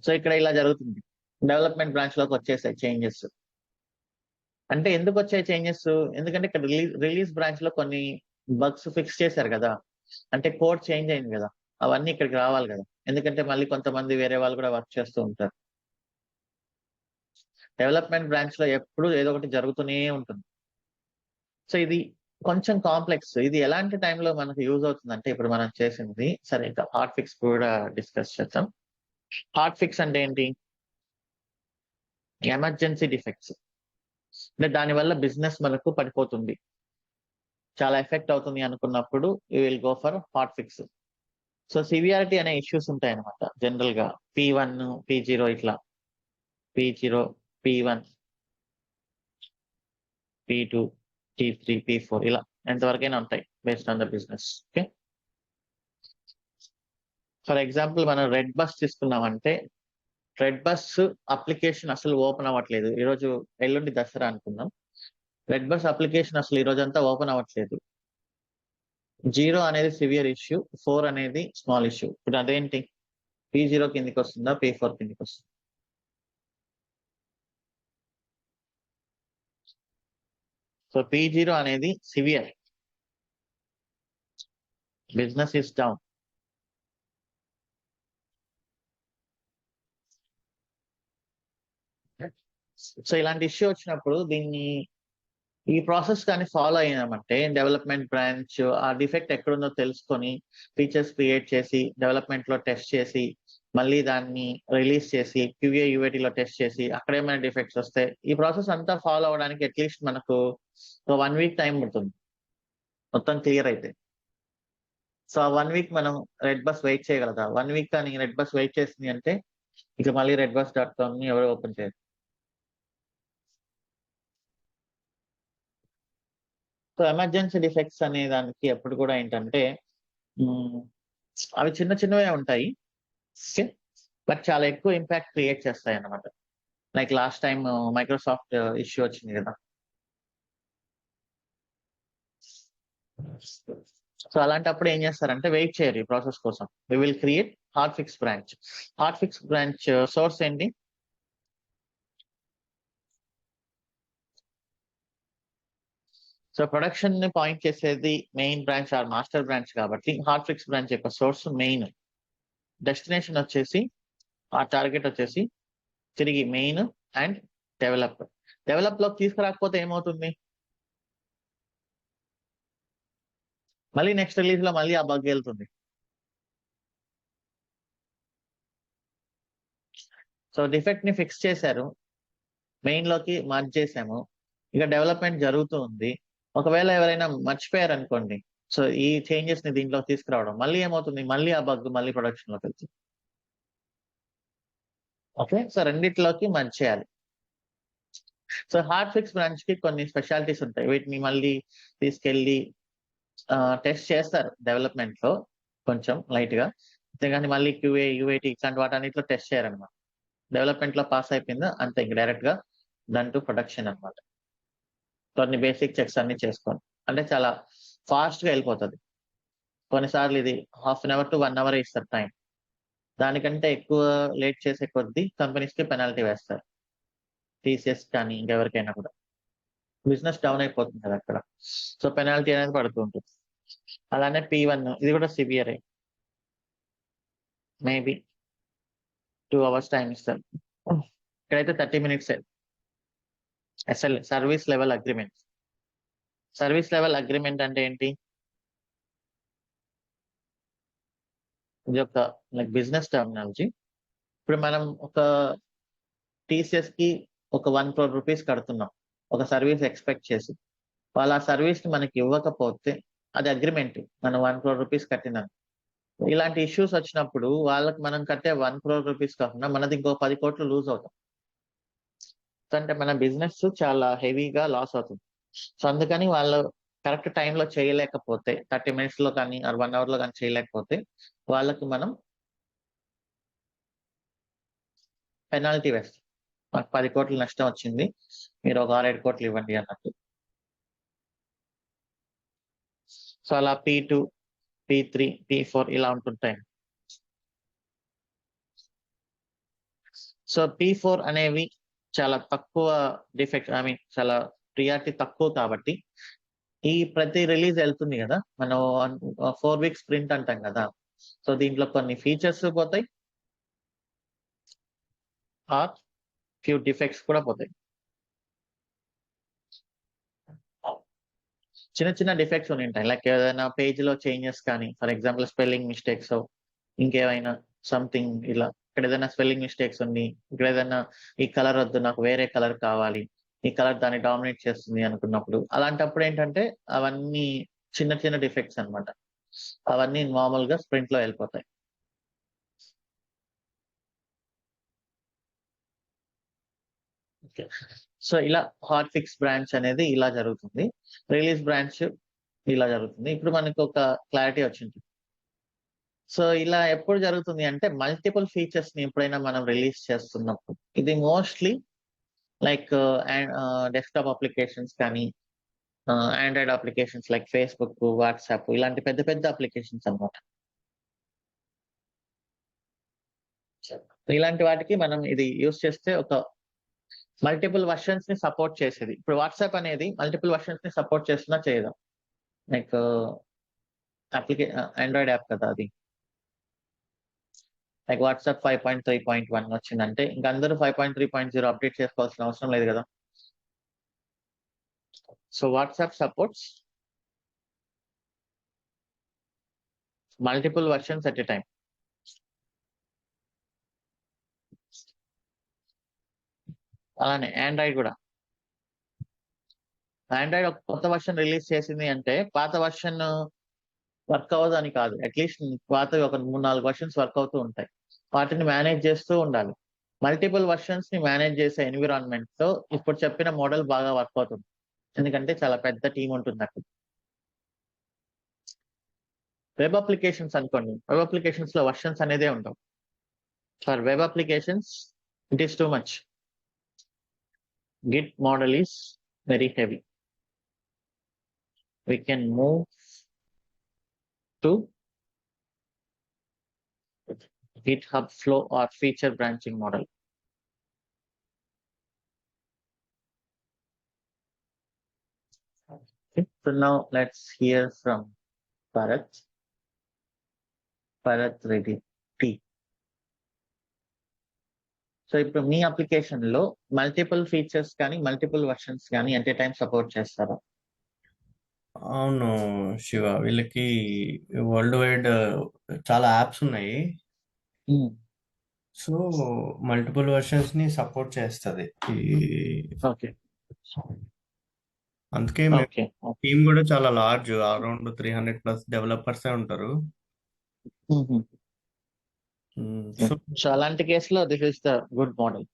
సో ఇక్కడ ఇలా జరుగుతుంది, డెవలప్మెంట్ బ్రాంచ్ లోకి వచ్చేసాయి చేంజెస్. అంటే ఎందుకు వచ్చాయి చేంజెస్, ఎందుకంటే ఇక్కడ రిలీజ్ బ్రాంచ్ లో కొన్ని బగ్స్ ఫిక్స్ చేశారు కదా, అంటే కోడ్ చేంజ్ అయింది కదా, అవన్నీ ఇక్కడికి రావాలి కదా, ఎందుకంటే మళ్ళీ కొంతమంది వేరే వాళ్ళు కూడా వర్క్ చేస్తూ ఉంటారు. డెవలప్మెంట్ బ్రాంచ్ లో ఎప్పుడు ఏదో ఒకటి జరుగుతూనే ఉంటుంది. సో ఇది కొంచెం కాంప్లెక్స్. ఇది ఎలాంటి టైంలో మనకు యూజ్ అవుతుంది అంటే ఇప్పుడు మనం చేసింది. సరే, ఇంకా హాట్ ఫిక్స్ కూడా డిస్కస్ చేద్దాం. హాట్ ఫిక్స్ అంటే ఏంటి, ఎమర్జెన్సీ డిఫెక్ట్స్, అంటే దానివల్ల బిజినెస్ మనకు పడిపోతుంది, చాలా ఎఫెక్ట్ అవుతుంది అనుకున్నప్పుడు you will go for hot fix. So severity అనే ఇష్యూస్ ఉంటాయి అనమాట. జనరల్ గా P1, P0 ఇట్లా, P0, P1, P2, P3, P4 ఇలా ఎంతవరకైనా ఉంటాయి based on the business. Okay, for example మనం రెడ్ బస్ తీసుకున్నామంటే రెడ్ బస్ అప్లికేషన్ అసలు ఓపెన్ అవ్వట్లేదు. ఈరోజు ఎల్లుండి దసరా అనుకుందాం, రెడ్ బస్ అప్లికేషన్ అసలు ఈ రోజంతా ఓపెన్ అవ్వట్లేదు. 0 అనేది సివియర్ ఇష్యూ, 4 అనేది స్మాల్ ఇష్యూ. ఇప్పుడు అదేంటి, P0 కిందికి వస్తుందా, P4 కిందికి వస్తుందా? సో P0 అనేది severe, business is down. So ఇలాంటి ఇష్యూ వచ్చినప్పుడు ఈ ప్రాసెస్ కానీ ఫాలో అయినామంటే డెవలప్మెంట్ బ్రాంచ్ ఆ డిఫెక్ట్ ఎక్కడుందో తెలుసుకొని ఫీచర్స్ క్రియేట్ చేసి డెవలప్మెంట్ లో టెస్ట్ చేసి మళ్ళీ దాన్ని రిలీజ్ చేసి QA UAT లో టెస్ట్ చేసి అక్కడ ఏమైనా డిఫెక్ట్స్ వస్తే ఈ ప్రాసెస్ అంతా ఫాలో అవడానికి అట్లీస్ట్ మనకు 1 వీక్ టైం పడుతుంది మొత్తం క్లియర్ అయితే. సో ఆ 1 వీక్ మనం రెడ్ బస్ వెయిట్ చేయగలదా? 1 వీక్ కానీ రెడ్ బస్ వెయిట్ చేసింది అంటే ఇక మళ్ళీ redbus.com ని ఎవరు ఓపెన్ చేయరు. సో ఎమర్జెన్సీ డిఫెక్ట్స్ అనే దానికి ఎప్పుడు కూడా ఏంటంటే అవి చిన్న చిన్నవే ఉంటాయి, బట్ చాలా ఎక్కువ ఇంపాక్ట్ క్రియేట్ చేస్తాయి అన్నమాట. Like last time Microsoft issue వచ్చింది కదా. సో అలాంటప్పుడు ఏం చేస్తారంటే వెయిట్ చేయరు ఈ ప్రాసెస్ కోసం. We will create hot fix branch. Hot fix branch source ఏంటి, సో ప్రొడక్షన్ ని పాయింట్ చేసేది main branch or master branch కాబట్టి హాట్ ఫిక్స్ బ్రాంచ్ యొక్క సోర్స్ మెయిన్, డెస్టినేషన్ వచ్చేసి ఆ టార్గెట్ వచ్చేసి తిరిగి మెయిన్ అండ్ డెవలప్ లోకి తీసుకురాకపోతే ఏమవుతుంది, మళ్ళీ నెక్స్ట్ రిలీజ్ లో మళ్ళీ ఆ బగ్ వెళ్తుంది. సో డిఫెక్ట్ ని ఫిక్స్ చేశారు, మెయిన్ లోకి మర్జ్ చేసాము, ఇక డెవలప్మెంట్ జరుగుతూ ఉంది. ఒకవేళ ఎవరైనా మర్చిపోయారు అనుకోండి, సో ఈ చేంజెస్ ని దీంట్లో తీసుకురావడం మళ్ళీ ఏమవుతుంది, మళ్ళీ ఆ బగ్ మళ్ళీ ప్రొడక్షన్ లోకి వెళ్తుంది. ఓకే, సో రెండిట్లోకి మర్జ్ చేయాలి. సో హాట్ ఫిక్స్ బ్రాంచ్ కి కొన్ని స్పెషాలిటీస్ ఉంటాయి, వీటిని మళ్ళీ తీసుకెళ్ళి టెస్ట్ చేస్తారు డెవలప్మెంట్ లో కొంచెం లైట్ గా, అంతేగాని మళ్ళీ QA UAT ఇట్లాంటి వాటన్నిటిలో టెస్ట్ చేయరన్నమాట. డెవలప్మెంట్ లో పాస్ అయిపోయిందో అంతే, ఇంక డైరెక్ట్ గా డన్ టు ప్రొడక్షన్ అనమాట. కొన్ని బేసిక్ చెక్స్ అన్ని చేసుకోండి, అంటే చాలా ఫాస్ట్ గా వెళ్ళిపోతుంది. కొన్నిసార్లు ఇది half an hour to 1 hour ఇస్తారు టైం. దానికంటే ఎక్కువ లేట్ చేసే కొద్దీ కంపెనీస్ కి పెనాల్టీ వేస్తారు, టీసీఎస్ కానీ ఇంకెవరికైనా కూడా. బిజినెస్ డౌన్ అయిపోతుంది కదా అక్కడ, సో పెనాల్టీ అనేది పడుతూ ఉంటుంది. అలానే P1 ఇది కూడా సివియరే, మేబీ 2 hours టైం ఇస్తారు. ఇక్కడైతే 30 minutes. అసలు service level agreement. Service level agreement అంటే ఏంటి? ఇది ఒక లైక్ బిజినెస్ టర్మినాలజీ. ఇప్పుడు మనం ఒక టీసీఎస్ కి ఒక 1 crore rupees కడుతున్నాం ఒక సర్వీస్ ఎక్స్పెక్ట్ చేసి. వాళ్ళు ఆ సర్వీస్ ని మనకి ఇవ్వకపోతే అది అగ్రిమెంట్, మనం 1 crore rupees కట్టినాం. ఇలాంటి ఇష్యూస్ వచ్చినప్పుడు వాళ్ళకి మనం కట్టే 1 crore rupees కాకుండా మనది ఇంకో 10 కోట్లు లూజ్ అవుతాం. అంటే మన బిజినెస్ చాలా హెవీగా లాస్ అవుతుంది. సో అందుకని వాళ్ళు కరెక్ట్ టైంలో చేయలేకపోతే, 30 minutes లో కానీ 1 hour లో కానీ చేయలేకపోతే వాళ్ళకి మనం పెనాల్టీ వేస్తాం. మాకు 10 కోట్లు నష్టం వచ్చింది, మీరు ఒక 6-7 కోట్లు ఇవ్వండి అన్నట్టు. సో అలా P2, P3, P4 ఇలా ఉంటుంటాయి. సో P4 అనేవి చాలా తక్కువ డిఫెక్ట్, చాలా ప్రియారిటీ తక్కువ కాబట్టి ఈ ప్రతి రిలీజ్ వెళ్తుంది కదా, మనం 4 weeks స్ప్రింట్ అంటాం కదా. సో దీంట్లో కొన్ని ఫీచర్స్ పోతాయి, ఆర్ ఫ్యూ డిఫెక్ట్స్ కూడా పోతాయి. చిన్న చిన్న డిఫెక్ట్స్ ఉంటాయి, లైక్ ఏదైనా పేజ్ లో చేంజెస్ కానీ, ఫర్ ఎగ్జాంపుల్ స్పెల్లింగ్ మిస్టేక్స్, ఇంకేమైనా సంథింగ్ ఇలా. ఇక్కడ ఏదైనా స్పెల్లింగ్ మిస్టేక్స్ ఉంది, ఇక్కడ ఏదైనా ఈ కలర్ వద్దు నాకు వేరే కలర్ కావాలి, ఈ కలర్ దాన్ని డామినేట్ చేస్తుంది అనుకున్నప్పుడు, అలాంటప్పుడు ఏంటంటే అవన్నీ చిన్న చిన్న డిఫెక్ట్స్ అన్నమాట. అవన్నీ నార్మల్ గా స్ప్రింట్ లో వెళ్ళిపోతాయి. సో ఇలా హాట్ ఫిక్స్ బ్రాంచ్ అనేది ఇలా జరుగుతుంది, రిలీజ్ బ్రాంచ్ ఇలా జరుగుతుంది. ఇప్పుడు మనకు ఒక క్లారిటీ వచ్చింది. సో ఇలా ఎప్పుడు జరుగుతుంది అంటే మల్టిపుల్ ఫీచర్స్ ని ఎప్పుడైనా మనం రిలీజ్ చేస్తున్నప్పుడు. ఇది మోస్ట్లీ లైక్ డెస్క్టాప్ అప్లికేషన్స్ కానీ, Android applications like Facebook, WhatsApp ఇలాంటి పెద్ద పెద్ద అప్లికేషన్స్ అన్నమాట. ఇలాంటి వాటికి మనం ఇది యూస్ చేస్తే ఒక మల్టిపుల్ వర్షన్స్ ని సపోర్ట్ చేసేది. ఇప్పుడు వాట్సాప్ అనేది మల్టిపుల్ వర్షన్స్ ని సపోర్ట్ చేస్తున్నా చేయదు, లైక్ ఆండ్రాయిడ్ యాప్ కదా అది. లైక్ వాట్సాప్ 5.3.1 వచ్చిందంటే ఇంక అందరూ 5.3.0 అప్డేట్ చేసుకోవాల్సిన అవసరం లేదు కదా. So WhatsApp supports multiple versions at a time. అలానే ఆండ్రాయిడ్ కూడా. ఆండ్రాయిడ్ ఒక కొత్త వర్షన్ రిలీజ్ చేసింది అంటే పాత వర్షన్ వర్క్ అవ్వదు అని కాదు, అట్లీస్ట్ పాతవి ఒక 3-4 వర్షన్స్ వర్క్ అవుతూ ఉంటాయి. వాటిని మేనేజ్ చేస్తూ ఉండాలి. మల్టిపుల్ వర్షన్స్ ని మేనేజ్ చేసే ఎన్విరాన్మెంట్ తో ఇప్పుడు చెప్పిన మోడల్ బాగా వర్క్ అవుతుంది, ఎందుకంటే చాలా పెద్ద టీం ఉంటుంది అక్కడ. వెబ్ అప్లికేషన్స్ అనుకోండి, వెబ్ అప్లికేషన్స్ లో వర్షన్స్ అనేదే ఉండవు. For web applications it is too much. Git model is very heavy. We can move to GitHub flow or feature branching model. Okay. So now let's hear from Bharat. Bharat Reddy T. So ఇప్పుడు మీ application లో multiple features కానీ multiple versions కానీ at a time support చేస్తారా? అవును శివ, వీళ్ళకి world wide చాలా apps ఉన్నాయి. So multiple versions ని సపోర్ట్ చేస్తుంది. ఓకే అందుకే ఓకే టీమ్ కూడా చాలా లార్జ్, అరౌండ్ 300+ డెవలపర్స్ ఉంటారు. సో సో అలాంటి కేసులో this is the good model.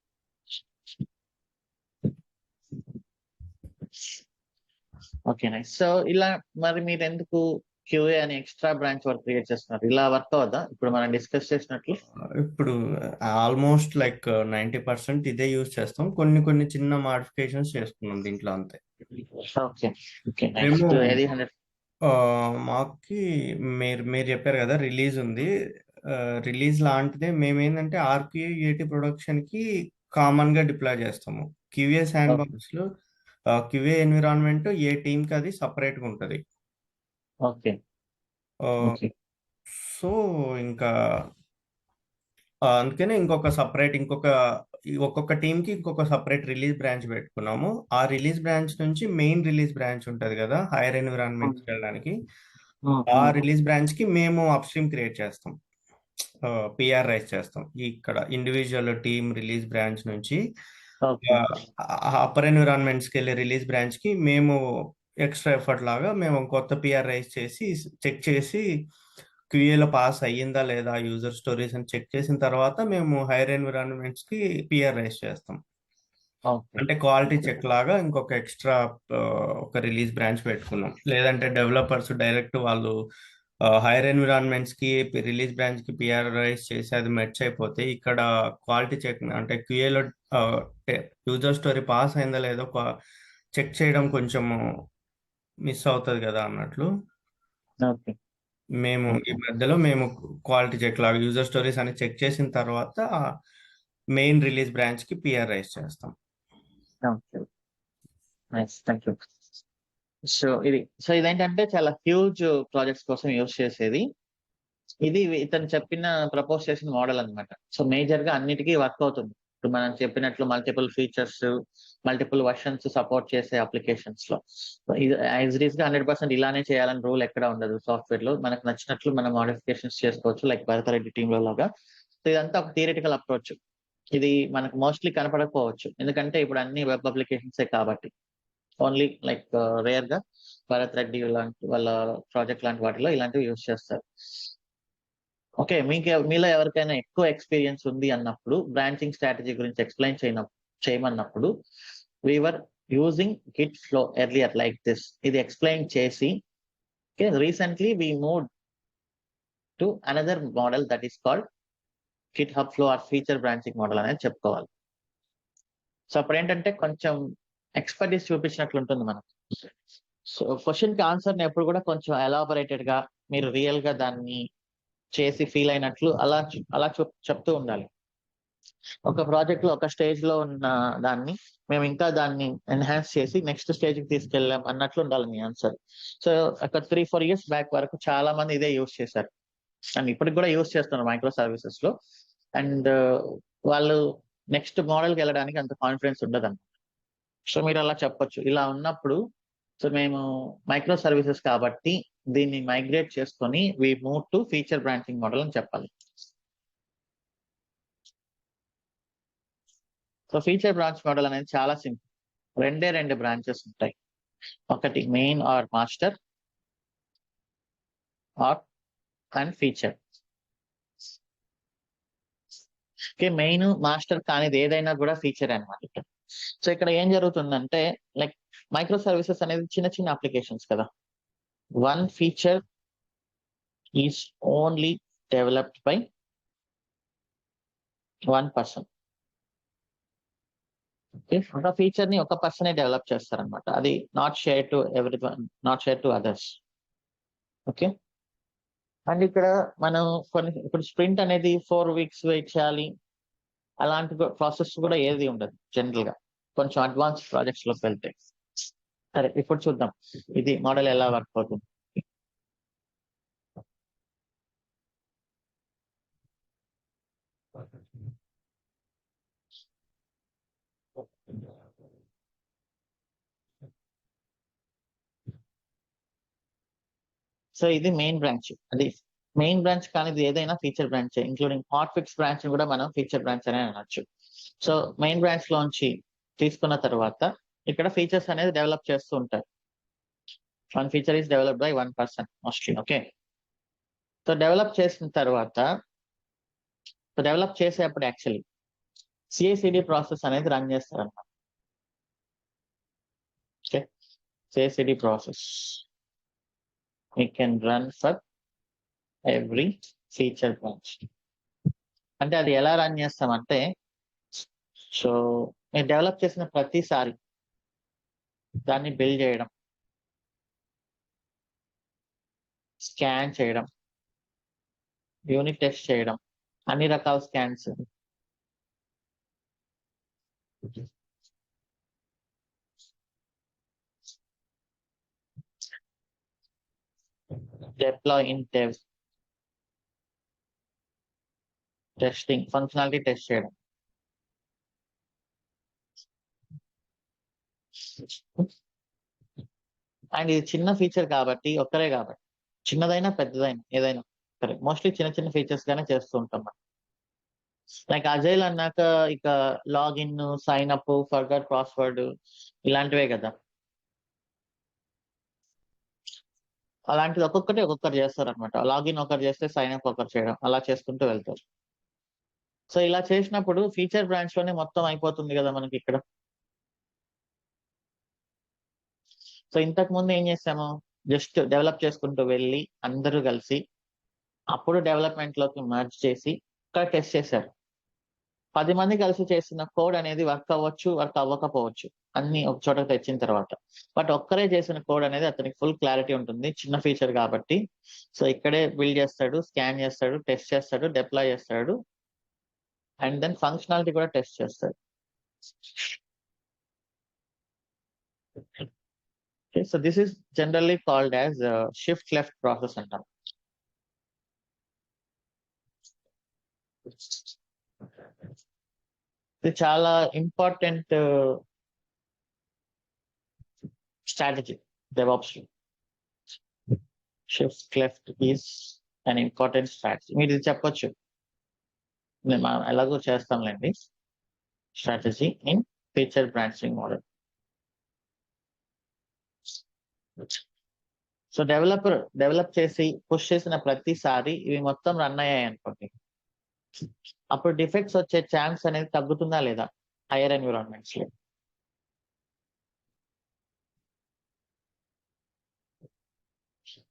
Okay nice. So ఇలా మరి మీరు ఎందుకు క్యూఏ అని ఎక్స్ట్రా బ్రాంచ్ వర్క్ క్రియేట్ చేస్తున్నారు. ఇలా వర్క్ అవుదా ఇప్పుడు మనం డిస్కస్ చేసినట్లు? ఇప్పుడు ఆల్మోస్ట్ లైక్ 90% ఇదే యూజ్ చేస్తాం. కొన్ని చిన్న మాడిఫికేషన్స్ చేసుకున్నాం దీంట్లో అంతే. ఓకే ఓకే మేము నెక్స్ట్ ఏది 100 మాకి మీరు చెప్పారు కదా రిలీజ్ ఉంది. రిలీజ్ లాంటిదే మేము ఏంటంటే ఆర్క్యూఏ యూఏటి ప్రొడక్షన్కి కామన్గా డిప్లాయ్ చేస్తాము. క్యూఏ శాండ్ ఓకే బాక్స్లో క్యూఏ ఎన్విరాన్మెంట్ ఏ టీంకి అది సపరేట్గా ఉంటుంది. ఓకే ఓకే సో ఇంకా అందుకనే ఒక్కొక్క టీంకి ఇంకొక సపరేట్ రిలీజ్ బ్రాంచ్ పెట్టుకున్నాము. ఆ రిలీజ్ బ్రాంచ్ నుంచి మెయిన్ రిలీజ్ బ్రాంచ్ ఉంటుంది కదా హైయర్ ఎన్విరాన్మెంట్కి వెళ్ళడానికి, ఆ రిలీజ్ బ్రాంచ్కి మేము అప్స్ట్రీమ్ క్రియేట్ చేస్తాం, పిఆర్ రైజ్ చేస్తాం. ఇక్కడ ఇండివిజువల్ టీమ్ రిలీజ్ బ్రాంచ్ నుంచి ఓకే అప్పర్ ఎన్విరాన్మెంట్స్కి వెళ్ళే రిలీజ్ బ్రాంచ్కి మేము ఎక్స్ట్రా ఎఫర్ట్ లాగా మేము కొత్త పిఆర్ రైజ్ చేసి చెక్ చేసి క్యూఏలో పాస్ అయ్యిందా లేదా యూజర్ స్టోరీస్ అని చెక్ చేసిన తర్వాత మేము హైయర్ ఎన్విరాన్మెంట్స్కి పిఆర్ రైజ్ చేస్తాం. ఓకే అంటే క్వాలిటీ చెక్ లాగా ఇంకొక ఎక్స్ట్రా ఒక రిలీజ్ బ్రాంచ్ పెట్టుకున్నాం. లేదంటే డెవలపర్స్ డైరెక్ట్ వాళ్ళు హైయర్ ఎన్విరాన్మెంట్స్కి రిలీజ్ బ్రాంచ్కి పిఆర్ రైజ్ చేసి అది మెర్జ్ అయిపోతే ఇక్కడ క్వాలిటీ చెక్ అంటే క్యూఏలో యూజర్ స్టోరీ పాస్ అయిందా లేదో చెక్ చేయడం కొంచెం మిస్ అవుతుంది కదా అన్నట్లు ఓకే మేము ఈ మధ్యలో మేము క్వాలిటీ చెక్ లాగా యూజర్ స్టోరీస్ అని చెక్ చేసిన తర్వాత మెయిన్ రిలీజ్ బ్రాంచ్కి పిఆర్ రైజ్ చేస్తాం. Okay nice thank you. So ఇదేంటంటే చాలా హ్యూజ్ ప్రాజెక్ట్స్ కోసం యూజ్ చేసేది. ఇది ఇతను ప్రపోజ్ చేసిన మోడల్ అన్నమాట. సో మేజర్ గా అన్నిటికీ వర్క్ అవుతుంది. ఇప్పుడు మనం చెప్పినట్లు multiple features, multiple versions support చేసే అప్లికేషన్స్ లో ఇది యాజ్ ఇట్ ఈస్ గా 100% ఇలానే చేయాలని రూల్ ఎక్కడ ఉండదు. సాఫ్ట్వేర్ లో మనకు నచ్చినట్లు మనం మోడిఫికేషన్స్ చేసుకోవచ్చు, లైక్ భరతరెడ్డి టీమ్ లో లాగా. సో ఇదంతా ఒక థియరిటికల్ అప్రోచ్. ఇది మనకు మోస్ట్లీ కనపడకపోవచ్చు, ఎందుకంటే ఇప్పుడు అన్ని వెబ్ అప్లికేషన్సే కాబట్టి. ఓన్లీ లైక్ రేర్ గా భరత్ రెడ్డి లాంటి వాళ్ళ ప్రాజెక్ట్ లాంటి వాటిలో ఇలాంటివి యూజ్ చేస్తారు. ఓకే, మీలో ఎవరికైనా ఎక్కువ ఎక్స్పీరియన్స్ ఉంది అన్నప్పుడు బ్రాంచింగ్ స్ట్రాటజీ గురించి ఎక్స్ప్లెయిన్ చేయమన్నప్పుడు we are using Git flow earlier like this. ఇది ఎక్స్ప్లెయిన్ చేసి recently we move to another model that is called GitHub flow or feature branching model అనేది చెప్పుకోవాలి. సో అప్పుడు ఏంటంటే కొంచెం ఎక్స్పర్టీస్ చూపించినట్లు ఉంటుంది మనకు. సో క్వశ్చన్ కి ఆన్సర్ ఎప్పుడు కూడా కొంచెం ఎలాబొరేటెడ్ గా మీరు రియల్ గా దాన్ని చేసి ఫీల్ అయినట్లు అలా చెప్తూ ఉండాలి. ఒక ప్రాజెక్ట్ లో ఒక స్టేజ్ లో ఉన్న దాన్ని మేము ఇంకా దాన్ని ఎన్హాన్స్ చేసి నెక్స్ట్ స్టేజ్ కి తీసుకెళ్ళాం అన్నట్లు ఉండాలి మీ ఆన్సర్. సో ఒక 3-4 years బ్యాక్ వరకు చాలా మంది ఇదే యూజ్ చేశారు, అండ్ ఇప్పటికి కూడా యూజ్ చేస్తున్నారు మైక్రో సర్వీసెస్ లో. అండ్ వాళ్ళు నెక్స్ట్ మోడల్కి వెళ్ళడానికి అంత కాన్ఫిడెన్స్ ఉండదు. సో మీరు అలా చెప్పొచ్చు, ఇలా ఉన్నప్పుడు సో మేము మైక్రో సర్వీసెస్ కాబట్టి దీన్ని మైగ్రేట్ చేసుకొని we move to feature branching model అని చెప్పాలి. సో ఫీచర్ బ్రాంచ్ మోడల్ అనేది చాలా సింపుల్. 2 బ్రాంచెస్ ఉంటాయి, ఒకటి main or master and feature. Okay, main master కానిది ఏదైనా కూడా ఫీచర్ అనమాట. సో ఇక్కడ ఏం జరుగుతుందంటే లైక్ మైక్రో సర్వీసెస్ అనేది చిన్న చిన్న అప్లికేషన్స్ కదా. One feature is only developed by 1 person. ఒక ఫీచర్ ని ఒక పర్సనే డెవలప్ చేస్తారనమాట. అది not share to everyone, not share to others. Okay, and ఇక్కడ మనం ఇప్పుడు స్ప్రింట్ అనేది 4 weeks వెయిట్ చేయాలి అలాంటి ప్రాసెస్ కూడా ఏది ఉండదు జనరల్ గా, కొంచెం అడ్వాన్స్ ప్రాజెక్ట్స్ లోకి వెళ్తే. సరే, ఇప్పుడు చూద్దాం ఇది మోడల్ ఎలా వర్క్ అవుతుంది. సో ఇది మెయిన్ బ్రాంచ్. అది మెయిన్ బ్రాంచ్ కానీ ఇది ఏదైనా feature branch, including hot fix branch కూడా మనం ఫీచర్ బ్రాంచ్ అనే అనొచ్చు. సో మెయిన్ బ్రాంచ్ లోంచి తీసుకున్న తర్వాత ఇక్కడ ఫీచర్స్ అనేది డెవలప్ చేస్తూ ఉంటారు. 1 feature is developed by 1 person mostly. Okay, so develop చేసిన తర్వాత డెవలప్ చేసేటప్పుడు యాక్చువల్లీ సిఐసిడి ప్రాసెస్ అనేది రన్ చేస్తారన్నమాట. Okay, CICD process we can run for every feature branch. అంటే అది ఎలా రన్ చేస్తామంటే, సో మీరు డెవలప్ చేసిన ప్రతిసారి దాన్ని బిల్డ్ చేయడం, స్కాన్ చేయడం, యూనిట్ టెస్ట్ చేయడం, అన్ని రకాల scans, deploy in dev, testing, functionality test చేయడం. అండ్ ఇది చిన్న ఫీచర్ కాబట్టి, ఒక్కరే కాబట్టి, చిన్నదైనా పెద్దదైనా ఏదైనా సరే మోస్ట్లీ చిన్న చిన్న ఫీచర్స్ గానే చేస్తూ ఉంటాం మనం. లైక్ అజైల్ అన్నాక ఇక login, sign up, forgot password ఇలాంటివే కదా. అలాంటిది ఒక్కొక్కరు చేస్తారు అనమాట. లాగిన్ ఒకరు చేస్తే సైన్ అప్ ఒకరు చేయడం, అలా చేసుకుంటూ వెళ్తారు. సో ఇలా చేసినప్పుడు ఫీచర్ బ్రాంచ్ లోనే మొత్తం అయిపోతుంది కదా మనకి ఇక్కడ. సో ఇంతకు ముందు ఏం చేసాము, జస్ట్ డెవలప్ చేసుకుంటూ వెళ్ళి అందరూ కలిసి అప్పుడు డెవలప్మెంట్ లోకి మర్జ్ చేసి ఇక్కడ టెస్ట్ చేశారు. 10 మంది కలిసి చేసిన కోడ్ అనేది వర్క్ అవ్వచ్చు, వర్క్ అవ్వకపోవచ్చు, అన్ని ఒక చోట తెచ్చిన తర్వాత. బట్ ఒక్కరే చేసిన కోడ్ అనేది అతనికి ఫుల్ క్లారిటీ ఉంటుంది, చిన్న ఫీచర్ కాబట్టి. సో ఇక్కడే బిల్డ్ చేస్తాడు, స్కాన్ చేస్తాడు, టెస్ట్ చేస్తాడు, డిప్లాయ్ చేస్తాడు, అండ్ దెన్ ఫంక్షనాలిటీ కూడా టెస్ట్ చేస్తాడు. Okay, so this is generally called as shift left process అంటాం. ఇది చాలా ఇంపార్టెంట్ స్ట్రాటజీ DevOps లో. Shift left is an important strategy. మీరు ఇది చెప్పొచ్చు, మనం ఎలాగో చేస్తాంలేండి. Strategy in feature branching model. So develop చేసి పుష్ చేసిన ప్రతిసారి ఇవి మొత్తం రన్ అయ్యాయి అనుకోండి, అప్పుడు డిఫెక్ట్స్ వచ్చే ఛాన్స్ అనేది తగ్గుతుందా లేదా హైయర్ ఎన్విరాన్మెంట్స్ లో?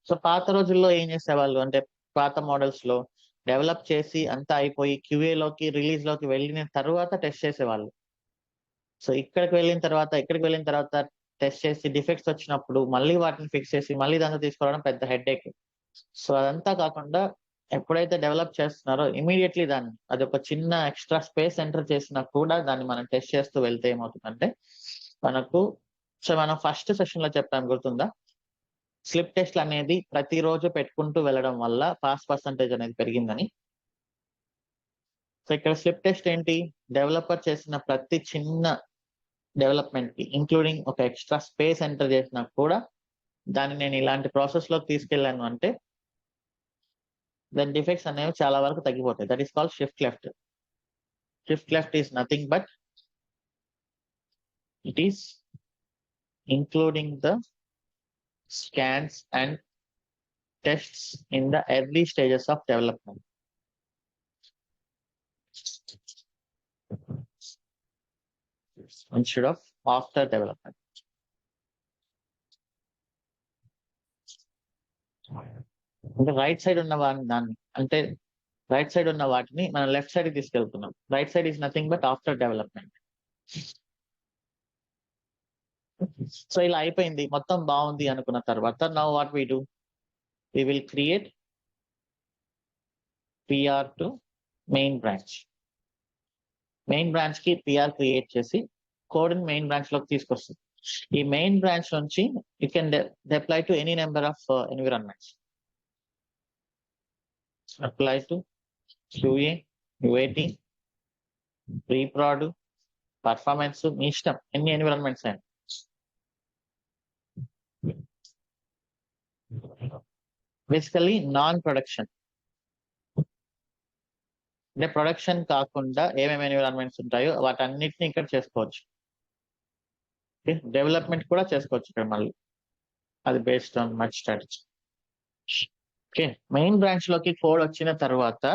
సో పాత రోజుల్లో ఏం చేసేవాళ్ళు అంటే, పాత మోడల్స్ లో డెవలప్ చేసి అంతా అయిపోయి QA లోకి రిలీజ్ లోకి వెళ్ళిన తర్వాత టెస్ట్ చేసేవాళ్ళు. సో ఇక్కడికి వెళ్ళిన తర్వాత టెస్ట్ చేసి డిఫెక్ట్స్ వచ్చినప్పుడు మళ్ళీ వాటిని ఫిక్స్ చేసి మళ్ళీ ఇదంతా తీసుకోవడం పెద్ద హెడేక్. సో అదంతా కాకుండా ఎప్పుడైతే డెవలప్ చేస్తున్నారో ఇమీడియట్లీ దాన్ని, అది ఒక చిన్న ఎక్స్ట్రా స్పేస్ ఎంటర్ చేసినా కూడా దాన్ని మనం టెస్ట్ చేస్తూ వెళ్తే ఏమవుతుందంటే మనకు, సో మనం ఫస్ట్ సెషన్ లో చెప్పాము గుర్తుందా, స్లిప్ టెస్ట్ అనేది ప్రతిరోజు పెట్టుకుంటూ వెళ్ళడం వల్ల పాస్ పర్సంటేజ్ అనేది పెరిగిందని. సో ఇక్కడ స్లిప్ టెస్ట్ ఏంటి, డెవలపర్ చేసిన ప్రతి చిన్న డెవలప్మెంట్ కి ఇంక్లూడింగ్ ఒక ఎక్స్ట్రా స్పేస్ ఎంటర్ చేసినా కూడా దాన్ని నేను ఇలాంటి ప్రాసెస్ లోకి తీసుకెళ్ళాను అంటే దాని డిఫెక్ట్స్ అనేవి చాలా వరకు తగ్గిపోతాయి. That is called shift left. Shift left is nothing but it is including the scans and tests in the early stages of development. Instead of after development. అంటే రైట్ సైడ్ ఉన్న దాన్ని, అంటే రైట్ సైడ్ ఉన్న వాటిని మనం left side తీసుకెళ్తున్నాం. Right side is nothing but after development. So ఇలా అయిపోయింది, మొత్తం బాగుంది అనుకున్న తర్వాత now what we do, we will create PR to main branch. Main branch కి PR క్రియేట్ చేసి కోడ్ ని మెయిన్ బ్రాంచ్ లోకి తీసుకొస్తుంది. ఈ మెయిన్ బ్రాంచ్ నుంచి you can deploy to any number of environments. Apply to QA, UAT, ప్రీ-prod, performance, మీ ఇష్టం, ఎన్ని environments అయినా. బేసికలీ నాన్ ప్రొడక్షన్ అంటే ప్రొడక్షన్ కాకుండా ఏమేమి ఎన్విరాన్మెంట్స్ ఉంటాయో వాటన్నిటిని ఇక్కడ చేసుకోవచ్చు. డెవలప్మెంట్ కూడా చేసుకోవచ్చు ఇక్కడ మళ్ళీ, అది based on much strategy. Okay, main branch లోకి కోడ్ వచ్చిన తర్వాత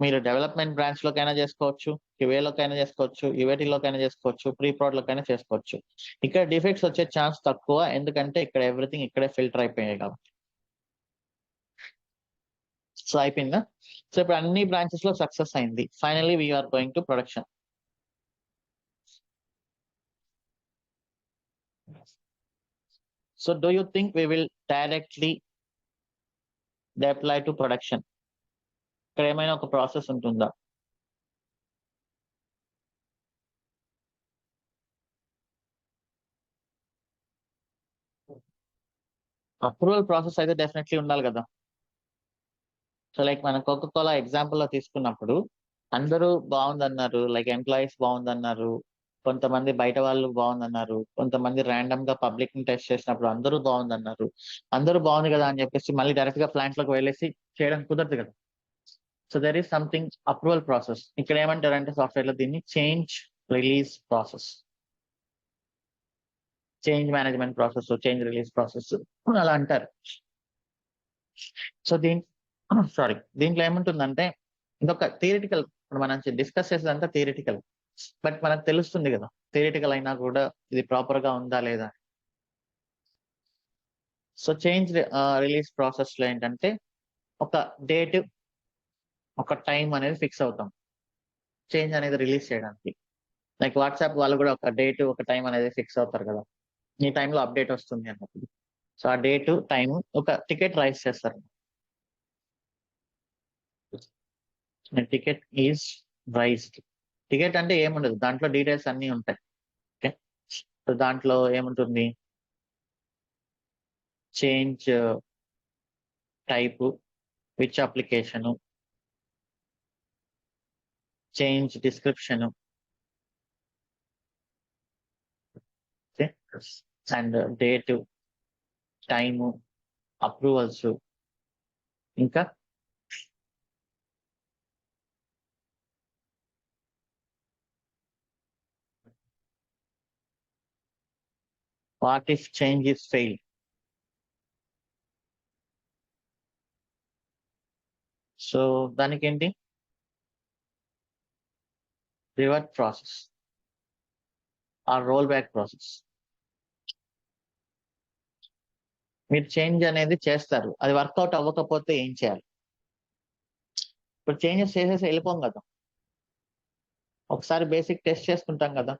మీరు డెవలప్మెంట్ బ్రాంచ్ లోకైనా చేసుకోవచ్చు, QA లోకైనా చేసుకోవచ్చు, UAT లోకైనా చేసుకోవచ్చు, ప్రీ-prod లోకైనా చేసుకోవచ్చు. ఇక్కడ డిఫెక్ట్స్ వచ్చే ఛాన్స్ తక్కువ, ఎందుకంటే ఇక్కడ ఎవ్రీథింగ్ ఇక్కడే ఫిల్టర్ అయిపోయాయి కాబట్టి. సో అయిపోయిందా? సో ఇప్పుడు అన్ని బ్రాంచెస్ లో సక్సెస్ అయింది. Finally we're going to production. So do you think we will directly deploy to production? ఇక్కడ ఏమైనా ఒక ప్రాసెస్ ఉంటుందా? అప్రూవల్ ప్రాసెస్ అయితే డెఫినెట్లీ ఉండాలి కదా. సో లైక్ మనం కోకోకోలా ఎగ్జాంపుల్ లో తీసుకున్నప్పుడు అందరూ బాగుందన్నారు, లైక్ ఎంప్లాయీస్ బాగుందన్నారు, కొంతమంది బయట వాళ్ళు బాగుందన్నారు, కొంతమంది ర్యాండమ్ గా పబ్లిక్ ని టెస్ట్ చేసినప్పుడు అందరూ బాగుందన్నారు. అందరూ బాగుంది కదా అని చెప్పేసి మళ్ళీ డైరెక్ట్ గా ప్లాంట్ లోకి వెళ్ళేసి చేయడం కుదరదు కదా. So there is something approval process. ఇక్కడ ఏమంటారంటే సాఫ్ట్వేర్ లో దీన్ని change release process, change management process, change release process అలా అంటారు. సో దీంట్లో ఏముంటుందంటే ఇదొక థియరిటికల్, ఇప్పుడు మనం డిస్కస్ చేసేదంతా థియరిటికల్, బట్ మనకు తెలుస్తుంది కదా థియరిటికల్ అయినా కూడా ఇది ప్రాపర్ గా ఉందా లేదా. సో చేంజ్ రిలీజ్ ప్రాసెస్ లో ఏంటంటే ఒక డేట్, ఒక టైం అనేది ఫిక్స్ అవుతాం చేంజ్ అనేది రిలీజ్ చేయడానికి. లైక్ వాట్సాప్ వాళ్ళు కూడా ఒక డేట్, ఒక టైం అనేది ఫిక్స్ అవుతారు కదా, ఈ టైంలో అప్డేట్ వస్తుంది అన్నప్పుడు. సో ఆ డేట్, టైం, ఒక టికెట్ రైజ్ చేస్తారు. Ticket is raised. టికెట్ అంటే ఏముండదు, దాంట్లో డీటెయిల్స్ అన్ని ఉంటాయి. ఓకే, సో దాంట్లో ఏముంటుంది, change type, which application, change description, and date, time, approvals, ఇంకా what if change is fail. So దానికి ఏంటి, రివర్ట్ ప్రాసెస్ ఆ రోల్ బ్యాక్ ప్రాసెస్. మీరు చేంజ్ అనేది చేస్తారు, అది వర్కౌట్ అవ్వకపోతే ఏం చేయాలి? ఇప్పుడు చేంజెస్ చేసేసి వెళ్ళిపోం కదా, ఒకసారి బేసిక్ టెస్ట్ చేసుకుంటాం కదా.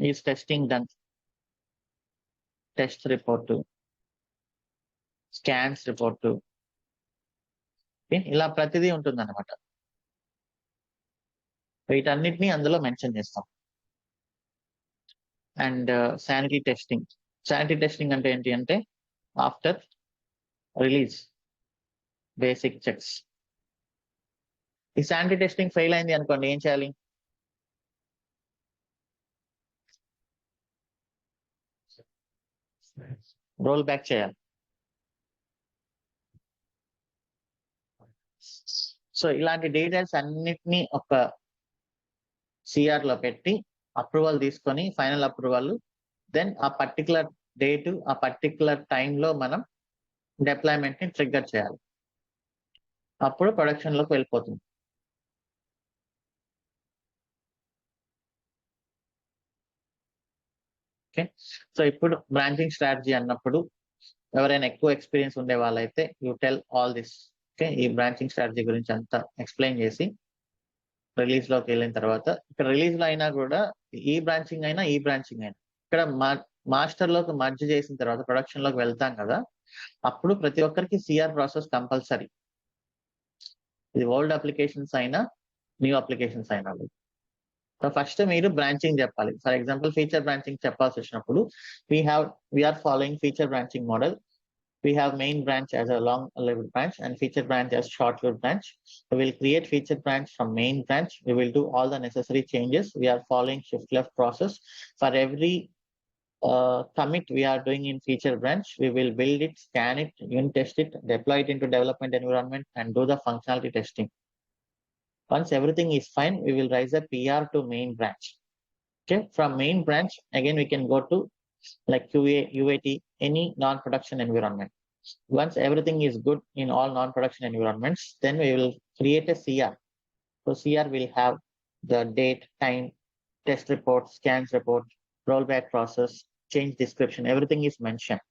Is testing done, test report, scans report, ఇలా ప్రతిదీ ఉంటుంది అనమాట. వీటన్నిటిని అందులో మెన్షన్ చేస్తాం. And sanity testing. Sanity testing అంటే ఏంటి అంటే ఆఫ్టర్ రిలీజ్ బేసిక్ చెక్స్. ఈ శానిటీ టెస్టింగ్ ఫెయిల్ అయింది అనుకోండి, ఏం చేయాలి? రోల్ బ్యాక్ చేయాలి. సో ఇలాంటి డీటెయిల్స్ అన్నిటినీ ఒక సిఆర్ లో పెట్టి అప్రూవల్ తీసుకొని, ఫైనల్ అప్రూవల్, దెన్ ఆ పర్టికులర్ డేట్, ఆ పర్టికులర్ టైంలో మనం డిప్లాయ్మెంట్ ని ట్రిగ్గర్ చేయాలి. అప్పుడు ప్రొడక్షన్ లోకి వెళ్ళిపోతుంది. ఓకే, సో ఇప్పుడు బ్రాంచింగ్ స్ట్రాటజీ అన్నప్పుడు ఎవరైనా ఎక్కువ ఎక్స్పీరియన్స్ ఉండే వాళ్ళైతే you tell all this. Okay, ఈ బ్రాంచింగ్ స్ట్రాటజీ గురించి అంతా ఎక్స్ప్లెయిన్ చేసి రిలీజ్ లోకి వెళ్ళిన తర్వాత, ఇక్కడ రిలీజ్ లో అయినా కూడా ఈ బ్రాంచింగ్ అయినా ఈ బ్రాంచింగ్ అయినా ఇక్కడ మాస్టర్ లోకి మర్జ్ చేసిన తర్వాత ప్రొడక్షన్ లోకి వెళ్తాం కదా, అప్పుడు ప్రతి ఒక్కరికి సిఆర్ ప్రాసెస్ కంపల్సరీ. ఇది ఓల్డ్ అప్లికేషన్స్ అయినా న్యూ అప్లికేషన్స్ అయినా. సో ఫస్ట్ మీరు బ్రాంచింగ్ చెప్పాలి. ఫర్ ఎగ్జాంపుల్ ఫీచర్ బ్రాంచింగ్ చెప్పాల్సి వచ్చినప్పుడు we're following feature branching model. We have main branch as a long-lived branch and feature branch as short-lived branch. We will create feature branch from main branch. We will do all the necessary changes. We are following shift left process. For every commit we are doing in feature branch, we will build it, scan it, unit test it, deploy it into development environment, and do the functionality testing. Once everything is fine, we will raise a PR to main branch. Okay, from main branch, again we can go to like QA, UAT, any non-production environment. Once everything is good in all non-production environments, then we will create a CR. So CR will have the date, time, test report, scans report, rollback process, change description, everything is mentioned.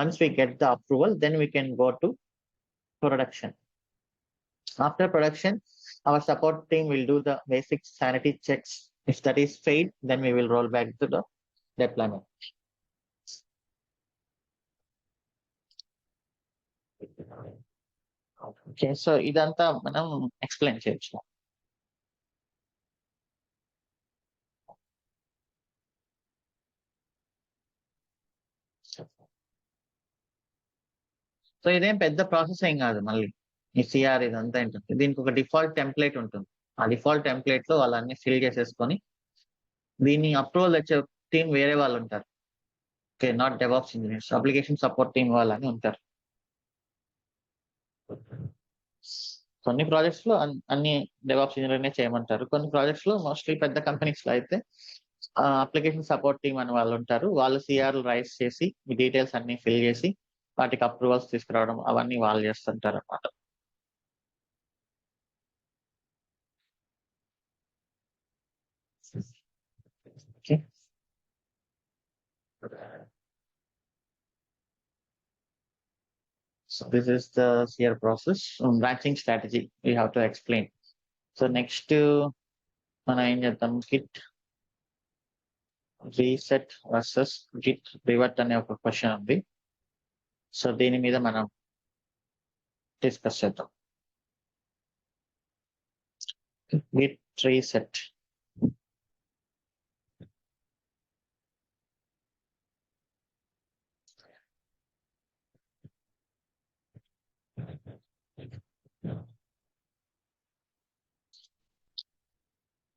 Once we get the approval, then we can go to production. After production, our support team will do the basic sanity checks. If that is failed, then we will roll back to the deployment. Okay, so ఇదంతా మనం explain చేయొచ్చు. So ఇదేం పెద్ద process ఏం కాదు. మళ్ళీ ఈ CR ఇదంతా ఏంటంటే దీనికి ఒక డిఫాల్ట్ టెంప్లెట్ ఉంటుంది. ఆ డిఫాల్ట్ టెంప్లెట్ లో వాళ్ళన్ని ఫిల్ చేసేసుకొని దీన్ని అప్రూవల్ తెచ్చే టీం వేరే వాళ్ళు ఉంటారు. Okay, not DevOps engineers, application support team వాళ్ళని ఉంటారు. కొన్ని ప్రాజెక్ట్స్ లో అన్ని డెవాప్స్ ఇంజనీర్నే చేయమంటారు. కొన్ని ప్రాజెక్ట్స్ లో మోస్ట్లీ పెద్ద కంపెనీస్ లో అయితే అప్లికేషన్ సపోర్ట్ టీం అని వాళ్ళు ఉంటారు. వాళ్ళు సిఆర్లు రైస్ చేసి ఈ డీటెయిల్స్ అన్ని ఫిల్ చేసి వాటికి అప్రూవల్స్ తీసుకురావడం అవన్నీ వాళ్ళు చేస్తుంటారు అన్నమాట. Okay. So this is the CR process. Branching strategy we have to explain. So next మనం ఏం చేద్దాం, Git reset versus Git revert అనే ఒక క్వశ్చన్ ఉంది. సో దీని మీద మనం డిస్కస్ చేద్దాం. Git reset.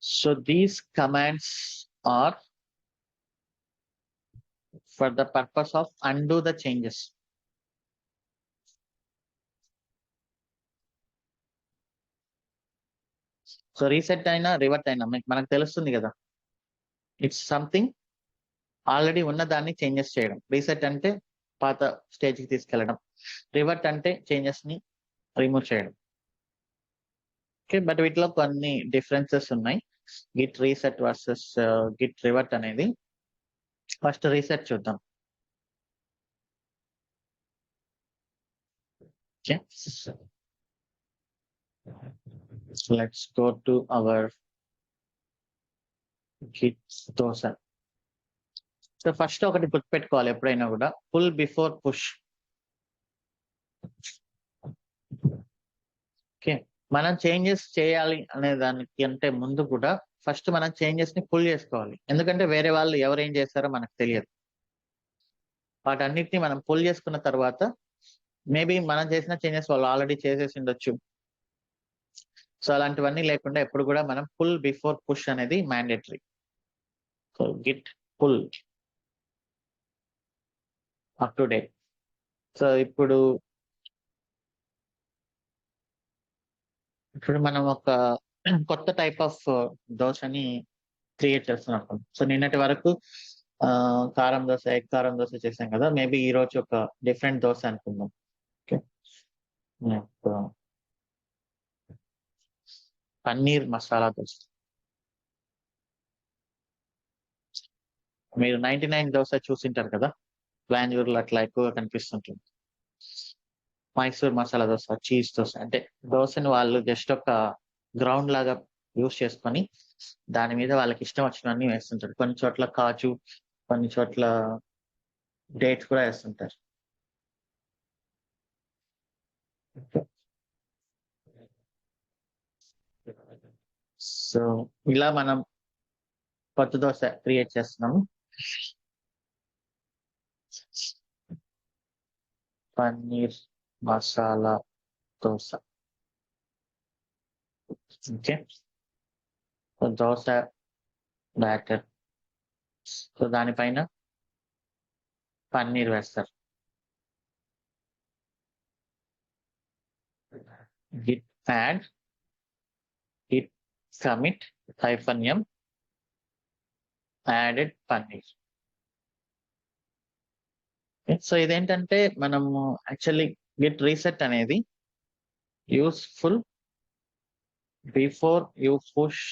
So these commands are for the purpose of undo the changes. So reset అయినా రివర్ట్ అయినా మనకు తెలుస్తుంది కదా, ఇట్స్ సంథింగ్ ఆల్రెడీ ఉన్న దాన్ని చేంజెస్ చేయడం. రీసెట్ అంటే పాత స్టేజ్కి తీసుకెళ్ళడం, రివర్ట్ అంటే చేంజెస్ ని రిమూవ్ చేయడం. ఓకే, బట్ వీటిలో కొన్ని డిఫరెన్సెస్ ఉన్నాయి. Git reset versus Git revert అనేది. ఫస్ట్ రీసెట్ చూద్దాం. Okay, let's go to our Git dosa. So first ఒకటి గుర్తుపెట్టుకోవాలి ఎప్పుడైనా కూడా, పుల్ బిఫోర్ పుష్. ఓకే, మనం చేంజెస్ చేయాలి అనే దానికి అంటే ముందు కూడా ఫస్ట్ మనం చేంజెస్ ని పుల్ చేసుకోవాలి. ఎందుకంటే వేరే వాళ్ళు ఎవరేం చేస్తారో మనకు తెలియదు. వాటన్నిటిని మనం పుల్ చేసుకున్న తర్వాత మేబీ మనం చేసిన చేంజెస్ వాళ్ళు ఆల్రెడీ చేసేసి ఉండొచ్చు. సో అలాంటివన్నీ లేకుండా ఎప్పుడు కూడా మనం పుల్ బిఫోర్ పుష్ అనేది mandatory. So git pull up to date. So ఇప్పుడు మనం ఒక కొత్త టైప్ ఆఫ్ దోశని క్రియేట్ చేస్తున్నాం. సో నిన్నటి వరకు కారం దోశ, ఎగ్ కారం దోశ చేసాం కదా, మేబీ ఈ రోజు ఒక డిఫరెంట్ దోశ అనుకుందాం. ఓకే, పన్నీర్ మసాలా దోశ. మీరు 99 దోశ చూసింటారు కదా, బెంగళూరులో అట్లా ఎక్కువగా కనిపిస్తుంటుంది. మైసూర్ మసాలా దోశ, చీజ్ దోశ. అంటే దోశని వాళ్ళు జస్ట్ ఒక గ్రౌండ్ లాగా యూస్ చేసుకొని దాని మీద వాళ్ళకి ఇష్టం వచ్చినవన్నీ వేస్తుంటారు. కొన్ని చోట్ల కాజు, కొన్ని చోట్ల డేట్స్ కూడా వేస్తుంటారు. సో ఇలా మనం కొత్త దోశ క్రియేట్ చేస్తున్నాము. Paneer masala dosa. Okay, dosa batter. So దానిపైన పన్నీర్ వేస్తారు. Git add Git commit -m added paneer. So ఇదేంటంటే మనము యాక్చువల్లీ గిట్ రీసెట్ అనేది useful before you push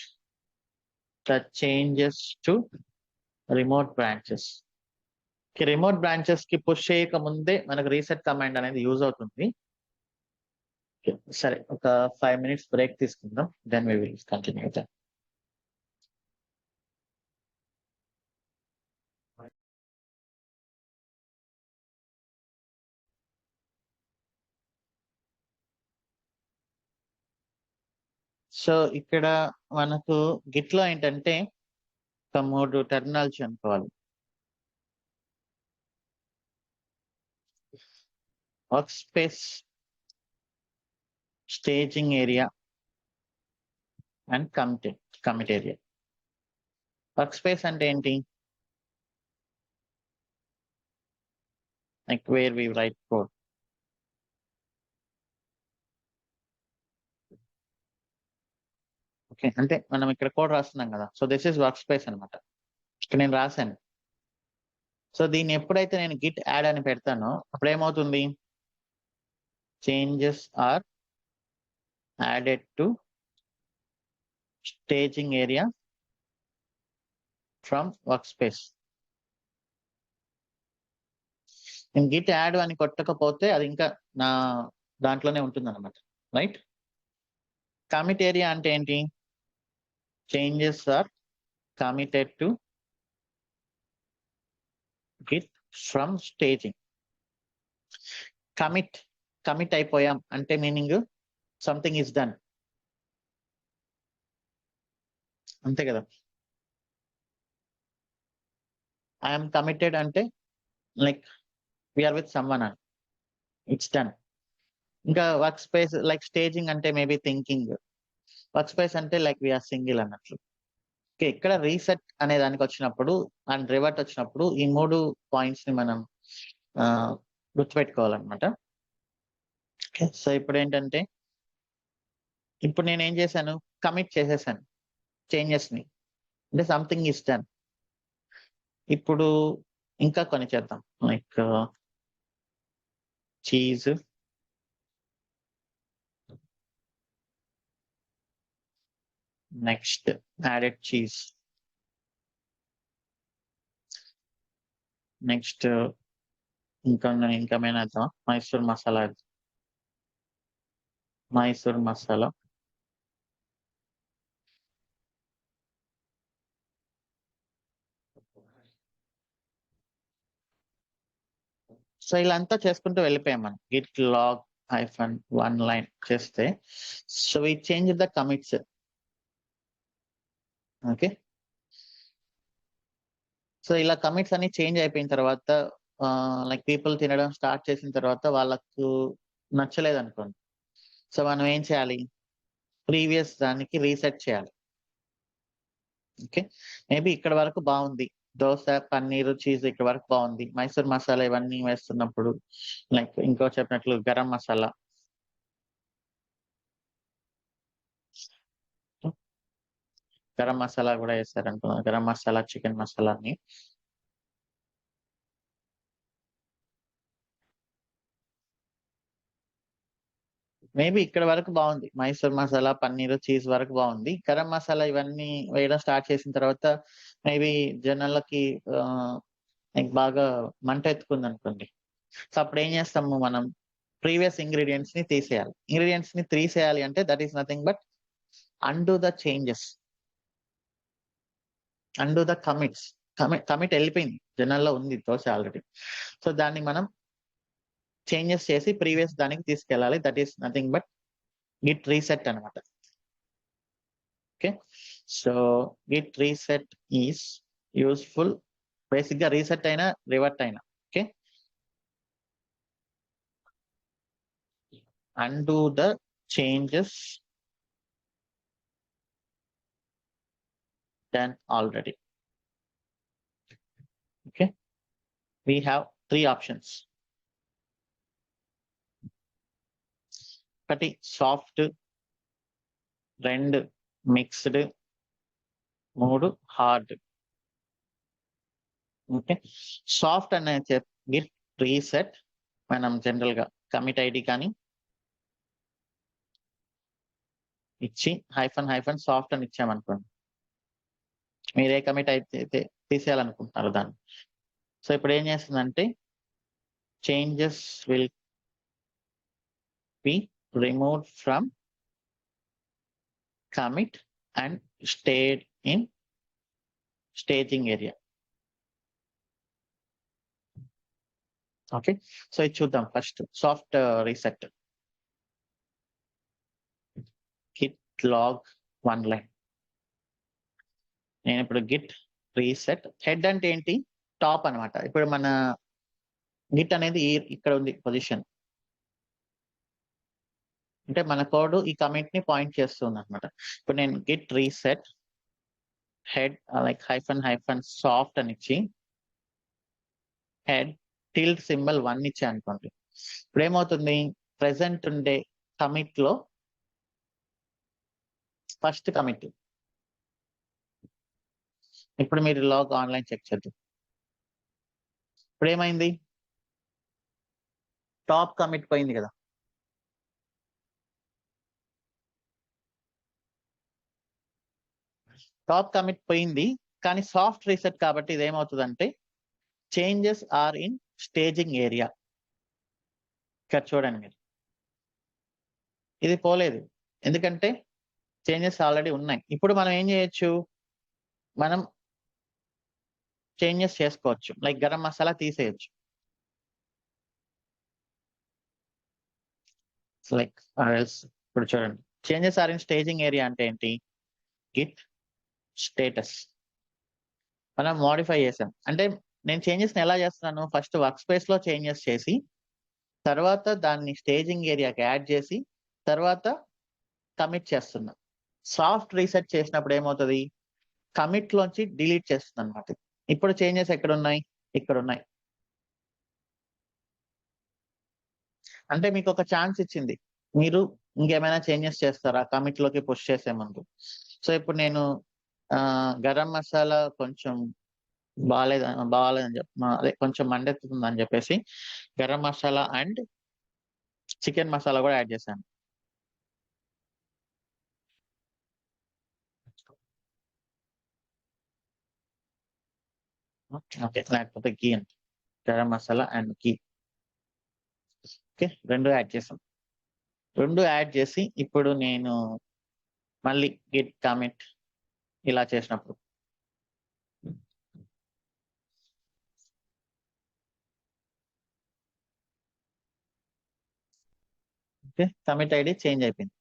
the changes to remote branches. Remote branches కి పుష్ చేయక ముందే మనకు రీసెట్ కమాండ్ అనేది యూజ్ అవుతుంది. సరే, ఒక 5 minutes బ్రేక్ తీసుకుందాం, then we will continue that. So ఇక్కడ మనకు గిట్ లో ఏంటంటే ఒక 3 టెర్మినాలజీ అనుకోవాలి. Workspace, staging area and commit area. Work space అంటే ఏంటి? Like where we write code. Okay, అంటే మనం ఇక్కడ కోడ్ రాస్తున్నాం కదా, so this is workspace అనమాట. ఇక్కడ నేను రాశాను. సో దీన్ని ఎప్పుడైతే నేను గిట్ యాడ్ అని పెడతానో అప్పుడు ఏమవుతుంది? Changes are added to staging area from work space. నేను గిట్ యాడ్ అని కొట్టకపోతే అది ఇంకా నా దాంట్లోనే ఉంటుంది అనమాట, రైట్? కమిట్ ఏరియా అంటే ఏంటి? Changes are committed to git from staging. Commit అయిపోయాం అంటే మీనింగ్ సంథింగ్ ఈస్ డన్, అంతే కదా. ఐఎమ్ కమిటెడ్ అంటే లైక్ వీఆర్ విత్ సమ్వన్ అని, ఇట్స్ డన్. ఇంకా వర్క్ స్పేస్ లైక్ స్టేజింగ్ అంటే మేబీ థింకింగ్, వర్క్ స్పేస్ అంటే లైక్ వీఆర్ సింగిల్ అన్నట్లు. ఓకే, ఇక్కడ రీసెట్ అనే దానికి వచ్చినప్పుడు అండ్ రివర్ట్ వచ్చినప్పుడు ఈ 3 పాయింట్స్ ని మనం గుర్తుపెట్టుకోవాలన్నమాట. ఓకే, సో ఇప్పుడు ఏంటంటే ఇప్పుడు నేను ఏం చేశాను? కమిట్ చేసేసాను చేంజెస్ ని, అంటే సంథింగ్ ఇస్ డన్. ఇప్పుడు ఇంకా కొన్ని చేద్దాం, like cheese, next added cheese, next ఇంకేమైనా వేద్దాం, మైసూర్ మసాలా. సో ఇలా అంతా చేసుకుంటూ వెళ్ళిపోయాం మనం. గిట్ లాగ్ -1 line చేస్తే, so we change the commits. Okay, so ఇలా కమిట్స్ అన్ని చేంజ్ అయిపోయిన తర్వాత లైక్ పీపుల్ తినడం స్టార్ట్ చేసిన తర్వాత వాళ్ళకు నచ్చలేదు అనుకోండి, సో మనం ఏం చేయాలి? ప్రీవియస్ దానికి రీసెట్ చేయాలి. ఓకే, మేబీ ఇక్కడ వరకు బాగుంది, దోశ, పన్నీరు, చీజ్ ఇక్కడ వరకు బాగుంది. మైసూర్ మసాలా ఇవన్నీ వేస్తున్నప్పుడు లైక్ ఇంకో చెప్పినట్లు గరం మసాలా, కూడా వేస్తారనుకున్నాను. గరం మసాలా, చికెన్ మసాలా అని. మేబీ ఇక్కడ వరకు బాగుంది, మైసూర్ మసాలా, పన్నీరు, చీజ్ వరకు బాగుంది. గరం మసాలా ఇవన్నీ వేయడం స్టార్ట్ చేసిన తర్వాత మేబీ జనాలకి బాగా మంట ఎత్తుకుంది అనుకోండి. సో అప్పుడు ఏం చేస్తాము మనం? ప్రీవియస్ ఇంగ్రీడియంట్స్ ని తీసేయాలి. ఇంగ్రీడియంట్స్ ని తీసేయాలి అంటే that is nothing but undo the changes, undo the commits. Commit వెళ్ళిపోయింది, జనాల్లో ఉంది దోశ ఆల్రెడీ. సో దాన్ని మనం చేంజెస్ చేసి ప్రీవియస్ దానికి తీసుకెళ్ళాలి. That is nothing but Git reset అనమాట. Okay, so Git reset is useful. Basic గా రీసెట్ అయినా రివర్ట్ అయినా. Okay, undo the changes done already. Okay, we have 3 options. ఒకటి soft, 2 mixed, 3 hard. Okay, soft అనే Git reset మనం general గా commit ID కానీ ఇచ్చి --- సాఫ్ట్ అని ఇచ్చామనుకోండి, మీరు ఏ కమిట్ అయితే తీసేయాలనుకుంటున్నారు దాన్ని, సో ఇప్పుడు ఏం చేస్తుందంటే changes will be removed from commit and stayed in staging area. Okay, so ఇది చూద్దాం. First soft reset. Git log 1 line. నేను ఇప్పుడు గిట్ రీసెట్ హెడ్ అంటే ఏంటి? టాప్ అన్నమాట. ఇప్పుడు మన గిట్ అనేది ఇక్కడ ఉంది పొజిషన్, అంటే మన కోడ్ ఈ కమిట్ ని పాయింట్ చేస్తుంది అనమాట. ఇప్పుడు నేను Git reset head like hyphen soft అని ఇచ్చి హెడ్ టిల్ట్ సింబల్ 1 ఇచ్చా అనుకోండి. ఇప్పుడు ఏమవుతుంది? ప్రెసెంట్ ఉండే కమిట్ లో ఫస్ట్ కమిట్. ఇప్పుడు మీరు లాగ్ ఆన్లైన్ చెక్ చేద్దాం. ఇప్పుడు ఏమైంది? టాప్ కమిట్ పోయింది కదా. టాప్ కమిట్ పోయింది, కానీ సాఫ్ట్ రీసెట్ కాబట్టి ఇది ఏమవుతుందంటే changes are in staging area. ఇక్కడ చూడండి మీరు, ఇది పోలేదు ఎందుకంటే చేంజెస్ ఆల్రెడీ ఉన్నాయి. ఇప్పుడు మనం ఏం చేయొచ్చు? మనం చేంజెస్ చేసుకోవచ్చు. లైక్ గరం మసాలా తీసేయచ్చు. లైక్ ఇప్పుడు చూడండి, changes are in staging area అంటే ఏంటి? గిట్ స్టేటస్ మనం మోడిఫై చేసాం. అంటే నేను చేంజెస్ ఎలా చేస్తున్నాను? ఫస్ట్ వర్క్ స్పేస్ లో చేంజెస్ చేసి, తర్వాత దాన్ని స్టేజింగ్ ఏరియాకి యాడ్ చేసి, తర్వాత కమిట్ చేస్తున్నా. సాఫ్ట్ రీసెట్ చేసినప్పుడు ఏమవుతుంది? కమిట్ లోంచి డిలీట్ చేస్తుంది అనమాట. ఇప్పుడు చేంజెస్ ఎక్కడ ఉన్నాయి? ఇక్కడ ఉన్నాయి. అంటే మీకు ఒక ఛాన్స్ ఇచ్చింది, మీరు ఇంకేమైనా చేంజెస్ చేస్తారా కమిట్ లోకి పుష్ చేసే ముందు. సో ఇప్పుడు నేను గరం మసాలా కొంచెం బాగాలేదని అదే కొంచెం మండెత్తుతుంది అని చెప్పేసి గరం మసాలా అండ్ చికెన్ మసాలా కూడా యాడ్ చేశాను. ఓకే, లేకపోతే గీ అంట, garam masala and ghee. Okay, రెండు యాడ్ చేసాం. రెండు యాడ్ చేసి ఇప్పుడు నేను మళ్ళీ గిట్ కమిట్ ఇలా చేసినప్పుడు ఓకే, కమిట్ ఐడి చేంజ్ అయిపోయింది.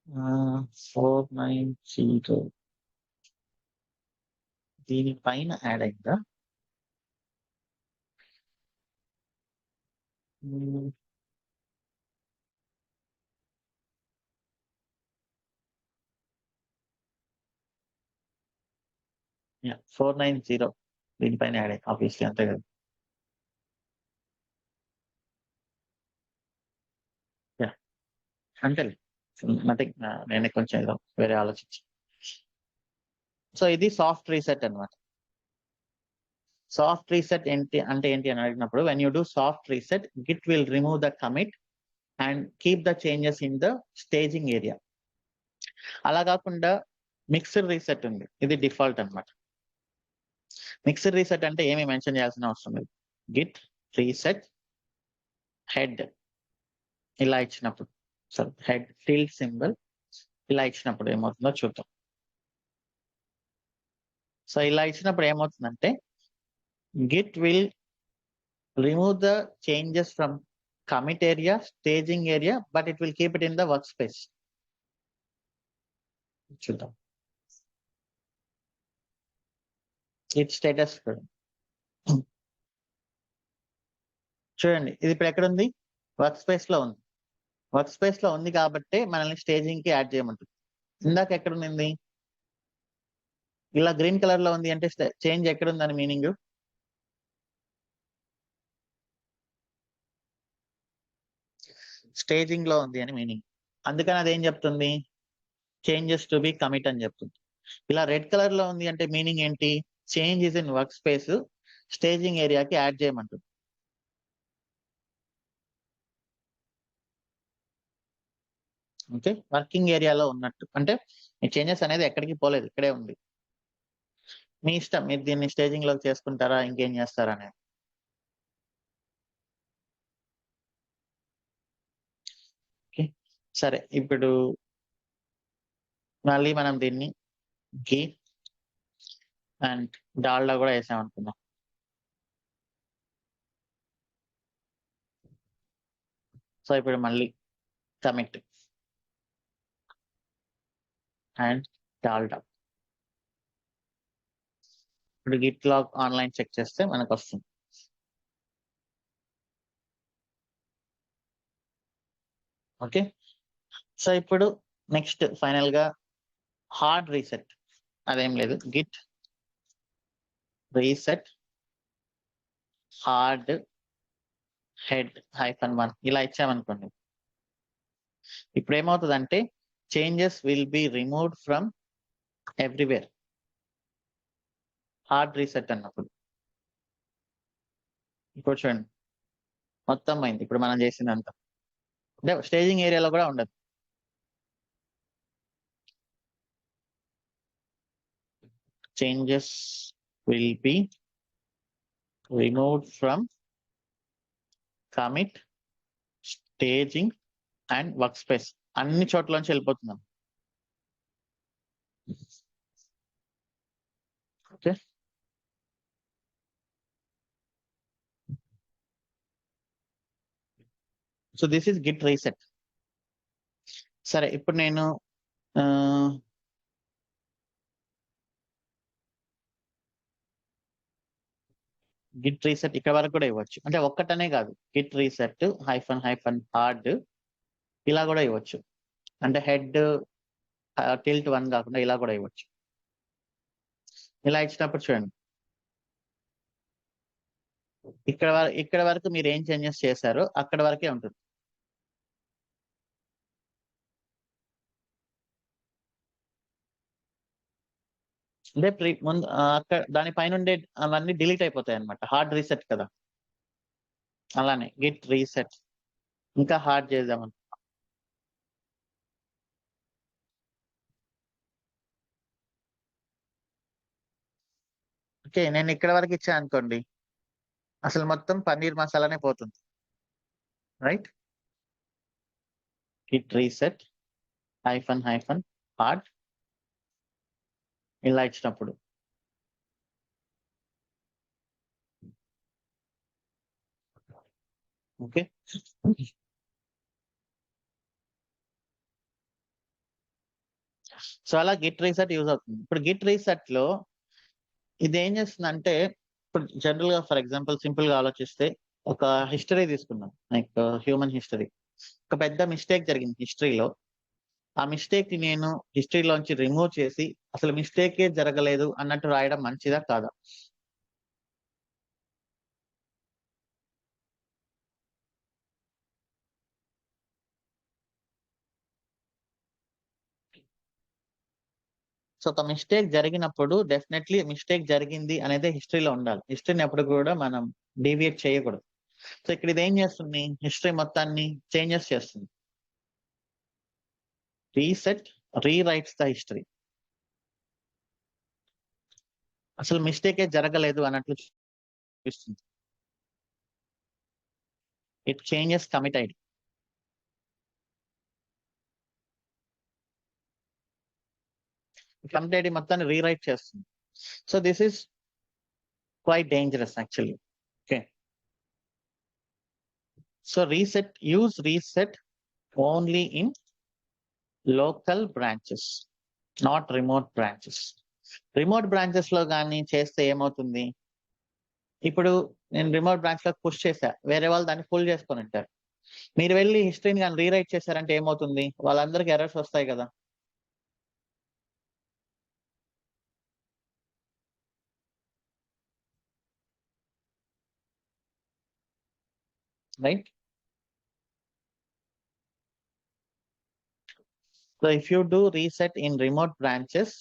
ఆ, 490 దీనిపైన యాడ్ అయిందా? 490 దీనిపైన యాడ్ అయింది ఆబ్వియస్లీ, అంతే కదా. అంతేలే, నథింగ్. నేనే కొంచెం ఏదో వేరే ఆలోచించి. సో ఇది సాఫ్ట్ రీసెట్ అన్నమాట. సాఫ్ట్ రీసెట్ ఏంటి అంటే ఏంటి అని అడిగినప్పుడు, when you do soft reset Git will remove the commit and keep the changes in the staging area. అలా కాకుండా మిక్స్డ్ రీసెట్ ఉంది, ఇది డిఫాల్ట్ అన్నమాట. మిక్స్డ్ రీసెట్ అంటే ఏమి మెన్షన్ చేయాల్సిన అవసరం లేదు. గిట్ రీసెట్ హెడ్ ఇలా ఇచ్చినప్పుడు, సో హెడ్ టిల్ట్ సింబల్ ఇలా ఇచ్చినప్పుడు ఏమవుతుందో చూద్దాం. సో ఇలా ఇచ్చినప్పుడు ఏమవుతుందంటే Git will remove the changes from commit area, staging area, but it will keep it in the workspace. చూద్దాం. ఇట్ స్టేటస్ చూడండి, ఇది ఇప్పుడు ఎక్కడ ఉంది? వర్క్ స్పేస్ లో ఉంది. వర్క్ స్పేస్ లో ఉంది కాబట్టి మనల్ని స్టేజింగ్ కి యాడ్ చేయమంటుంది. ఇందాక ఎక్కడ ఉంది? ఇలా గ్రీన్ కలర్ లో ఉంది అంటే చేంజ్ ఎక్కడ ఉందని మీనింగ్? స్టేజింగ్ లో ఉంది అని మీనింగ్. అందుకని అదేం చెప్తుంది? చేంజెస్ టు బి కమిట్ అని చెప్తుంది. ఇలా రెడ్ కలర్ లో ఉంది అంటే మీనింగ్ ఏంటి? Change is in work space, staging ఏరియాకి యాడ్ చేయమంటుంది. ఓకే, వర్కింగ్ ఏరియాలో ఉన్నట్టు అంటే ఈ చేంజెస్ అనేది ఎక్కడికి పోలేదు, ఇక్కడే ఉంది. మీ ఇష్టం, మీరు దీన్ని స్టేజింగ్ లో చేసుకుంటారా ఇంకేం చేస్తారా అనేది. ఓకే, సరే ఇప్పుడు మళ్ళీ మనం దీన్ని ఘీ అండ్ డాల్డా కూడా వేసాం అనుకుందాం. సో ఇప్పుడు మళ్ళీ కమిట్ అండ్ డాల్డా. ఇప్పుడు గిట్ లాగ్ ఆన్లైన్ చెక్ చేస్తే మనకు వస్తుంది. ఓకే, సో ఇప్పుడు నెక్స్ట్ ఫైనల్ గా హార్డ్ రీసెట్. అదేం లేదు, గిట్ రీసెట్ హార్డ్ హెడ్ -1 ఇలా ఇచ్చామనుకోండి. ఇప్పుడు ఏమవుతుందంటే changes will be removed from everywhere. Hard reset అన్నప్పుడు ఇప్పుడు చూడండి మొత్తం అయింది. ఇప్పుడు మనం చేసిందంతా అంటే స్టేజింగ్ ఏరియాలో కూడా ఉండదు. Changes will be removed from commit, staging and work space. అన్ని చోట్ల నుంచి వెళ్ళిపోతున్నాం. Okay, so this is Git reset. సరే ఇప్పుడు నేను గిట్ రీసెట్ ఇక్కడ వరకు కూడా ఇవ్వచ్చు. అంటే ఒక్కటనే కాదు, గిట్ రీసెట్ -హార్డ్ ఇలా కూడా ఇవ్వచ్చు. అంటే హెడ్ టిల్ట్ 1 కాకుండా ఇలా కూడా ఇవ్వచ్చు. ఇలా ఇచ్చినప్పుడు చూడండి ఇక్కడ వరకు మీరు ఏం చేంజెస్ చేశారో అక్కడ వరకే ఉంటుంది. అంటే ముందు అక్కడ దానిపైన ఉండే అవన్నీ డిలీట్ అయిపోతాయి అనమాట, హార్డ్ రీసెట్ కదా. అలానే గిట్ రీసెట్ ఇంకా హార్డ్ చేద్దామని. ఓకే, నేను ఇక్కడ వరకు ఇచ్చా అనుకోండి, అసలు మొత్తం పన్నీర్ మసాలానే పోతుంది. రైట్, గిట్ రీసెట్ -హార్డ్ ఇలా ఇచ్చినప్పుడు ఓకే. సో అలా గిట్ రీసెట్ యూజ్ అవుతుంది. ఇప్పుడు గిట్ రీసెట్ లో ఇది ఏం చేస్తుందంటే, ఇప్పుడు జనరల్ గా ఫర్ ఎగ్జాంపుల్ సింపుల్ గా ఆలోచిస్తే ఒక హిస్టరీ తీసుకున్నాం, లైక్ హ్యూమన్ హిస్టరీ. ఒక పెద్ద మిస్టేక్ జరిగింది హిస్టరీలో. ఆ మిస్టేక్ ని నేను హిస్టరీలోంచి రిమూవ్ చేసి అసలు మిస్టేకే జరగలేదు అన్నట్టు రాయడం మంచిదా కాదా? సో ఒక మిస్టేక్ జరిగినప్పుడు డెఫినెట్లీ మిస్టేక్ జరిగింది అనేది హిస్టరీలో ఉండాలి. హిస్టరీని ఎప్పుడు కూడా మనం డీవియేట్ చేయకూడదు. సో ఇక్కడ ఇది ఏం చేస్తుంది, హిస్టరీ మొత్తాన్ని చేంజెస్ చేస్తుంది. Reset rewrites the history. అసలు మిస్టేకే జరగలేదు అన్నట్లు చూపిస్తుంది. It changes commit ID. Commit ID మొత్తాన్ని రీరైట్ చేస్తుంది. So this is quite dangerous actually. Okay, so use reset only in local branches, not remote branches. Remote branches లో కానీ చేస్తే ఏమవుతుంది, ఇప్పుడు నేను రిమోట్ బ్రాంచ్ లో పుష్ చేశా, వేరే వాళ్ళు దాన్ని ఫుల్ చేసుకొని ఉంటారు. మీరు వెళ్ళి హిస్టరీని కానీ రీరైట్ చేశారంటే ఏమవుతుంది, వాళ్ళందరికీ ఎర్రర్స్ వస్తాయి కదా. Right, so if you do reset in remote branches,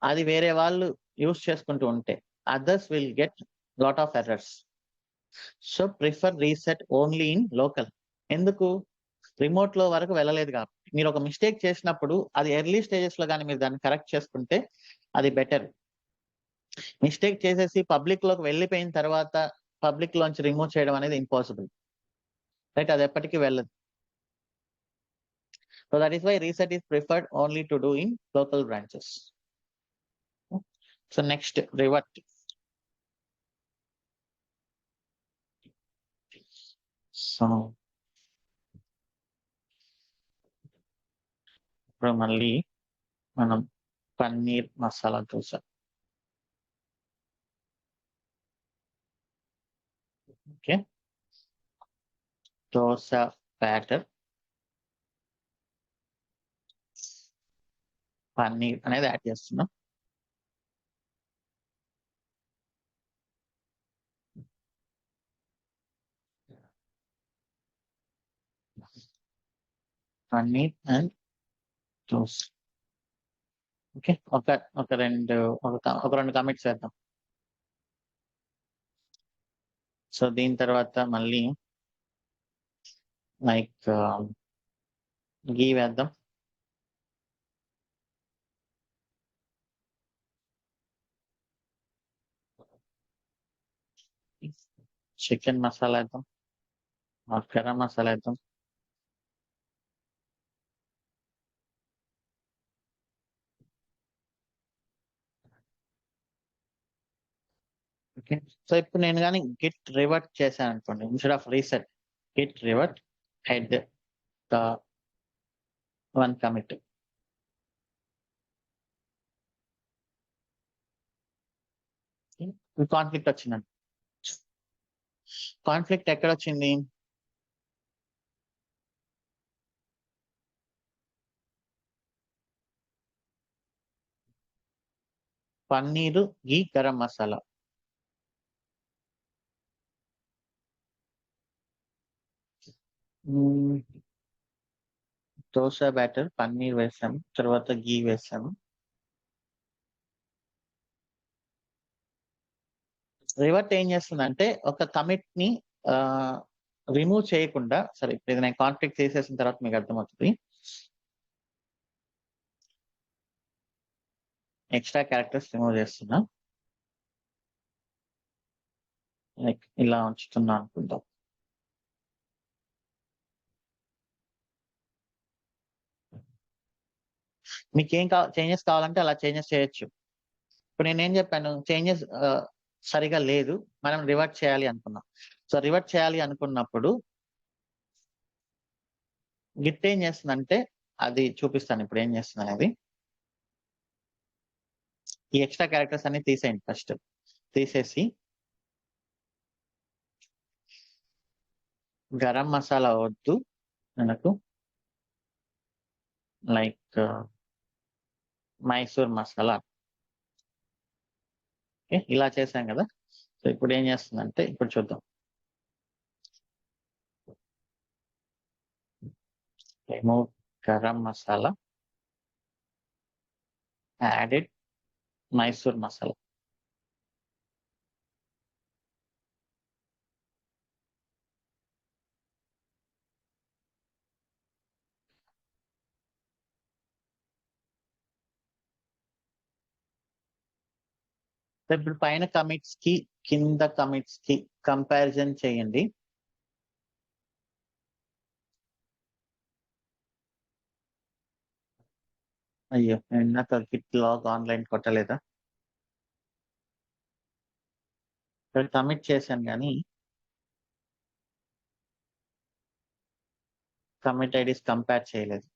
అది వేరే వాళ్ళు యూస్ చేసుకుంటూ ఉంటే others will get lot of errors. So prefer reset only in local. ఎందుకు, రిమోట్ లో వరకు వెళ్ళలేదు కాబట్టి మీరు ఒక మిస్టేక్ చేసినప్పుడు అది ఎర్లీ స్టేజెస్ లో కానీ మీరు దాన్ని కరెక్ట్ చేసుకుంటే అది బెటర్. మిస్టేక్ చేసేసి పబ్లిక్ లోకి వెళ్ళిపోయిన తర్వాత పబ్లిక్ లోంచి రిమూవ్ చేయడం అనేది ఇంపాసిబుల్, రైట్? అది ఎప్పటికీ వెళ్ళదు. So that is why reset is preferred only to do in local branches. So next revert. So ఇప్పుడు మళ్ళీ మనం పన్నీర్ మసాలా దోశ. ఓకే, దోశ బ్యాటర్, పన్నీర్ అనేది యాడ్ చేస్తున్నాం. పన్నీర్ అండ్ దోశ. ఓకే, ఒక రెండు కమిట్స్ వేద్దాం. సో దీని తర్వాత మళ్ళీ లైక్ గీ వేద్దాం. చికెన్ మసాలా వేద్దాం, గరం మసాలా వేద్దాం. ఓకే, సో ఇప్పుడు నేను కానీ గిట్ రివర్ట్ చేశాను అనుకోండి, instead of reset, Git revert head the one commit. Conflict వచ్చిందండి. కాన్ఫ్లిక్ట్ ఎక్కడ వచ్చింది? పన్నీరు గీ గరం మసాలా. దోశ బ్యాటర్, పన్నీర్ వేసాము, తర్వాత గీ వేసాము. రివర్ట్ ఏం చేస్తుందంటే ఒక కమిట్ ని రిమూవ్ చేయకుండా, సరే ఇప్పుడు ఇది నేను కాన్ఫ్లిక్ట్ చేసేసిన తర్వాత మీకు అర్థమవుతుంది. ఎక్స్ట్రా క్యారెక్టర్స్ రిమూవ్ చేస్తున్నా, లైక్ ఇలా ఉంచుతున్నా అనుకుందాం. మీకు ఏం చేంజెస్ కావాలంటే అలా చేంజెస్ చేయొచ్చు. ఇప్పుడు నేనేం చెప్పాను, చేంజెస్ సరిగా లేదు, మనం రివర్ట్ చేయాలి అనుకున్నాం. సో రివర్ట్ చేయాలి అనుకున్నప్పుడు గిట్ ఏం చేస్తుందంటే, అది చూపిస్తాను ఇప్పుడు ఏం చేస్తుంది అనేది. ఈ ఎక్స్ట్రా క్యారెక్టర్స్ అన్ని తీసేయండి, ఫస్ట్ తీసేసి గరం మసాలా వద్దు మనకు, లైక్ మైసూర్ మసాలా. ఓకే, ఇలా చేసాం కదా. సో ఇప్పుడు ఏం చేస్తుందంటే, ఇప్పుడు చూద్దాం. Remove garam masala, added Mysore masala. ఇప్పుడు పైన కమిట్స్ కి కింద కమిట్స్ కి కంపారిజన్ చేయండి. అయ్యో, నేను నాకు గిట్ లాగ్ ఆన్లైన్ కొట్టలేదా? ఇక్కడ కమిట్ చేశాను కానీ కమిట్ ఐడీస్ కంపేర్ చేయలేదు.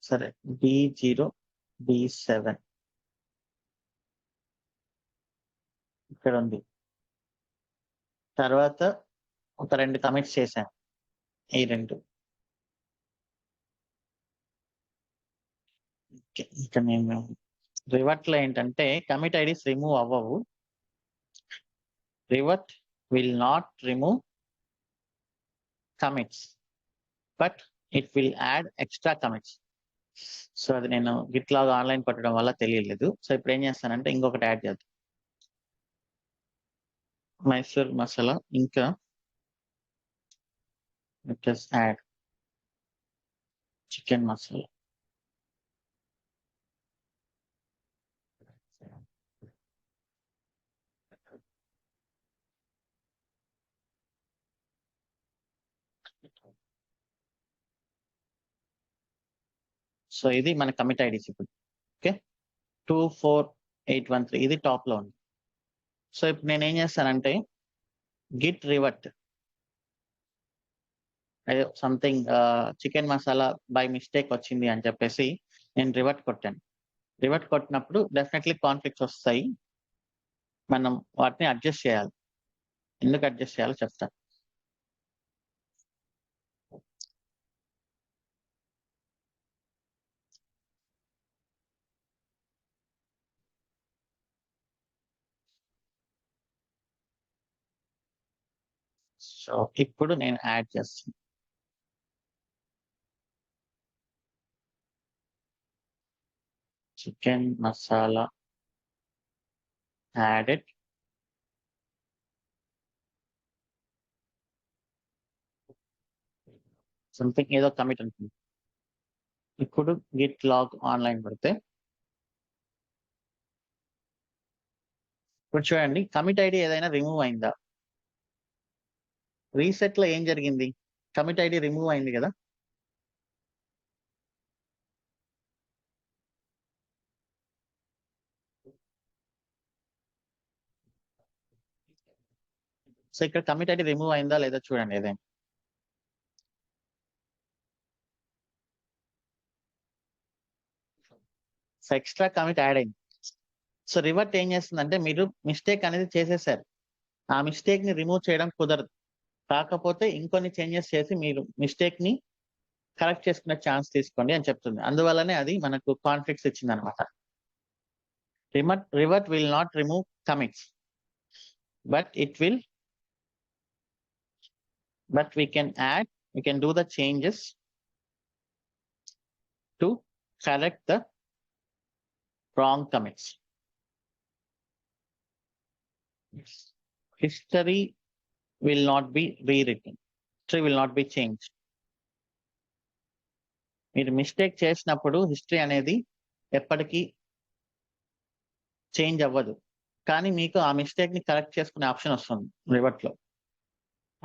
సరే, B0 B7 ఇక్కడ ఉంది. తర్వాత ఒక రెండు కమిట్స్ చేశాను, ఈ రెండు. ఇక్కడ నేను రివర్ట్ లో ఏంటంటే కమిట్ ఐడీస్ రిమూవ్ అవ్వవు. Revert will not remove commits, but it will add extra commits. So అది నేను గిట్ లాగ్ ఆన్లైన్ కొట్టడం వల్ల తెలియలేదు. సో ఇప్పుడు ఏం చేస్తానంటే ఇంకొకటి యాడ్ చేద్దాం, మైసూర్ మసాలా. ఇంకా let us add chicken masala. So ఇది మన కమిట్ ఐడీస్ ఇప్పుడు. ఓకే, 24813 ఇది టాప్ లో ఉంది. సో ఇప్పుడు నేను ఏం చేస్తానంటే Git revert something chicken masala by mistake వచ్చింది అని చెప్పేసి నేను రివర్ట్ కొట్టాను. రివర్ట్ కొట్టినప్పుడు డెఫినెట్లీ కాన్ఫ్లిక్ట్స్ వస్తాయి. మనం వాటిని అడ్జస్ట్ చేయాలి. ఎందుకు అడ్జస్ట్ చేయాలో చెప్తాను. సో ఇప్పుడు నేను యాడ్ చేస్తాను. చికెన్ మసాలా యాడెడ్ సంథింగ్ ఏదో కమిట్ అనుకుంది. ఇప్పుడు గిట్ లాగ్ ఆన్లైన్ పెడితే ఇప్పుడు చూడండి కమిట్ ఐడి ఏదైనా రిమూవ్ అయిందా? రీసెట్ లో ఏం జరిగింది? కమిట్ ఐడి రిమూవ్ అయింది కదా. సో ఇక్కడ కమిట్ ఐడి రిమూవ్ అయిందా లేదా చూడండి ఏదైనా. సో ఎక్స్ట్రా కమిట్ యాడ్ అయింది. సో రివర్ట్ ఏం చేస్తుందంటే మీరు మిస్టేక్ అనేది చేసేసారు, ఆ మిస్టేక్ ని రిమూవ్ చేయడం కుదరదు. కాకపోతే ఇంకొన్ని చేంజెస్ చేసి మీరు మిస్టేక్ ని కరెక్ట్ చేసుకునే ఛాన్స్ తీసుకోండి అని చెప్తుంది. అందువల్లనే అది మనకు కాన్ఫ్లిక్ట్స్ ఇచ్చింది అనమాట. Revert will not remove commits but we can do the changes to correct the wrong commits. History will not be rewritten. History will not be changed. మీరు మిస్టేక్ చేసినప్పుడు హిస్టరీ అనేది ఎప్పటికీ చేంజ్ అవ్వదు, కానీ మీకు ఆ మిస్టేక్ ని కరెక్ట్ చేసుకునే ఆప్షన్ వస్తుంది రివర్ట్ లో.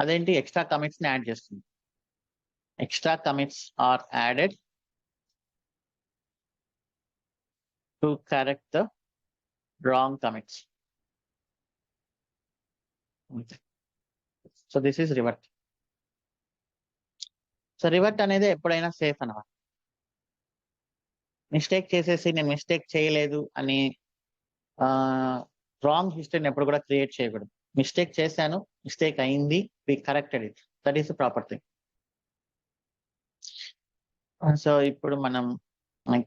అదేంటి? ఎక్స్ట్రా కమిట్స్ ని యాడ్ చేస్తుంది. Extra commits are added to correct the wrong commits. So this is revert. So revert అనేది ఎప్పుడైనా సేఫ్ అన్నమాట. మిస్టేక్ చేసేసి నేను మిస్టేక్ చేయలేదు అని రాంగ్ హిస్టరీని ఎప్పుడు కూడా క్రియేట్ చేయకూడదు. మిస్టేక్ చేశాను, మిస్టేక్ అయింది, we corrected it, that is the proper thing. So ఇప్పుడు మనం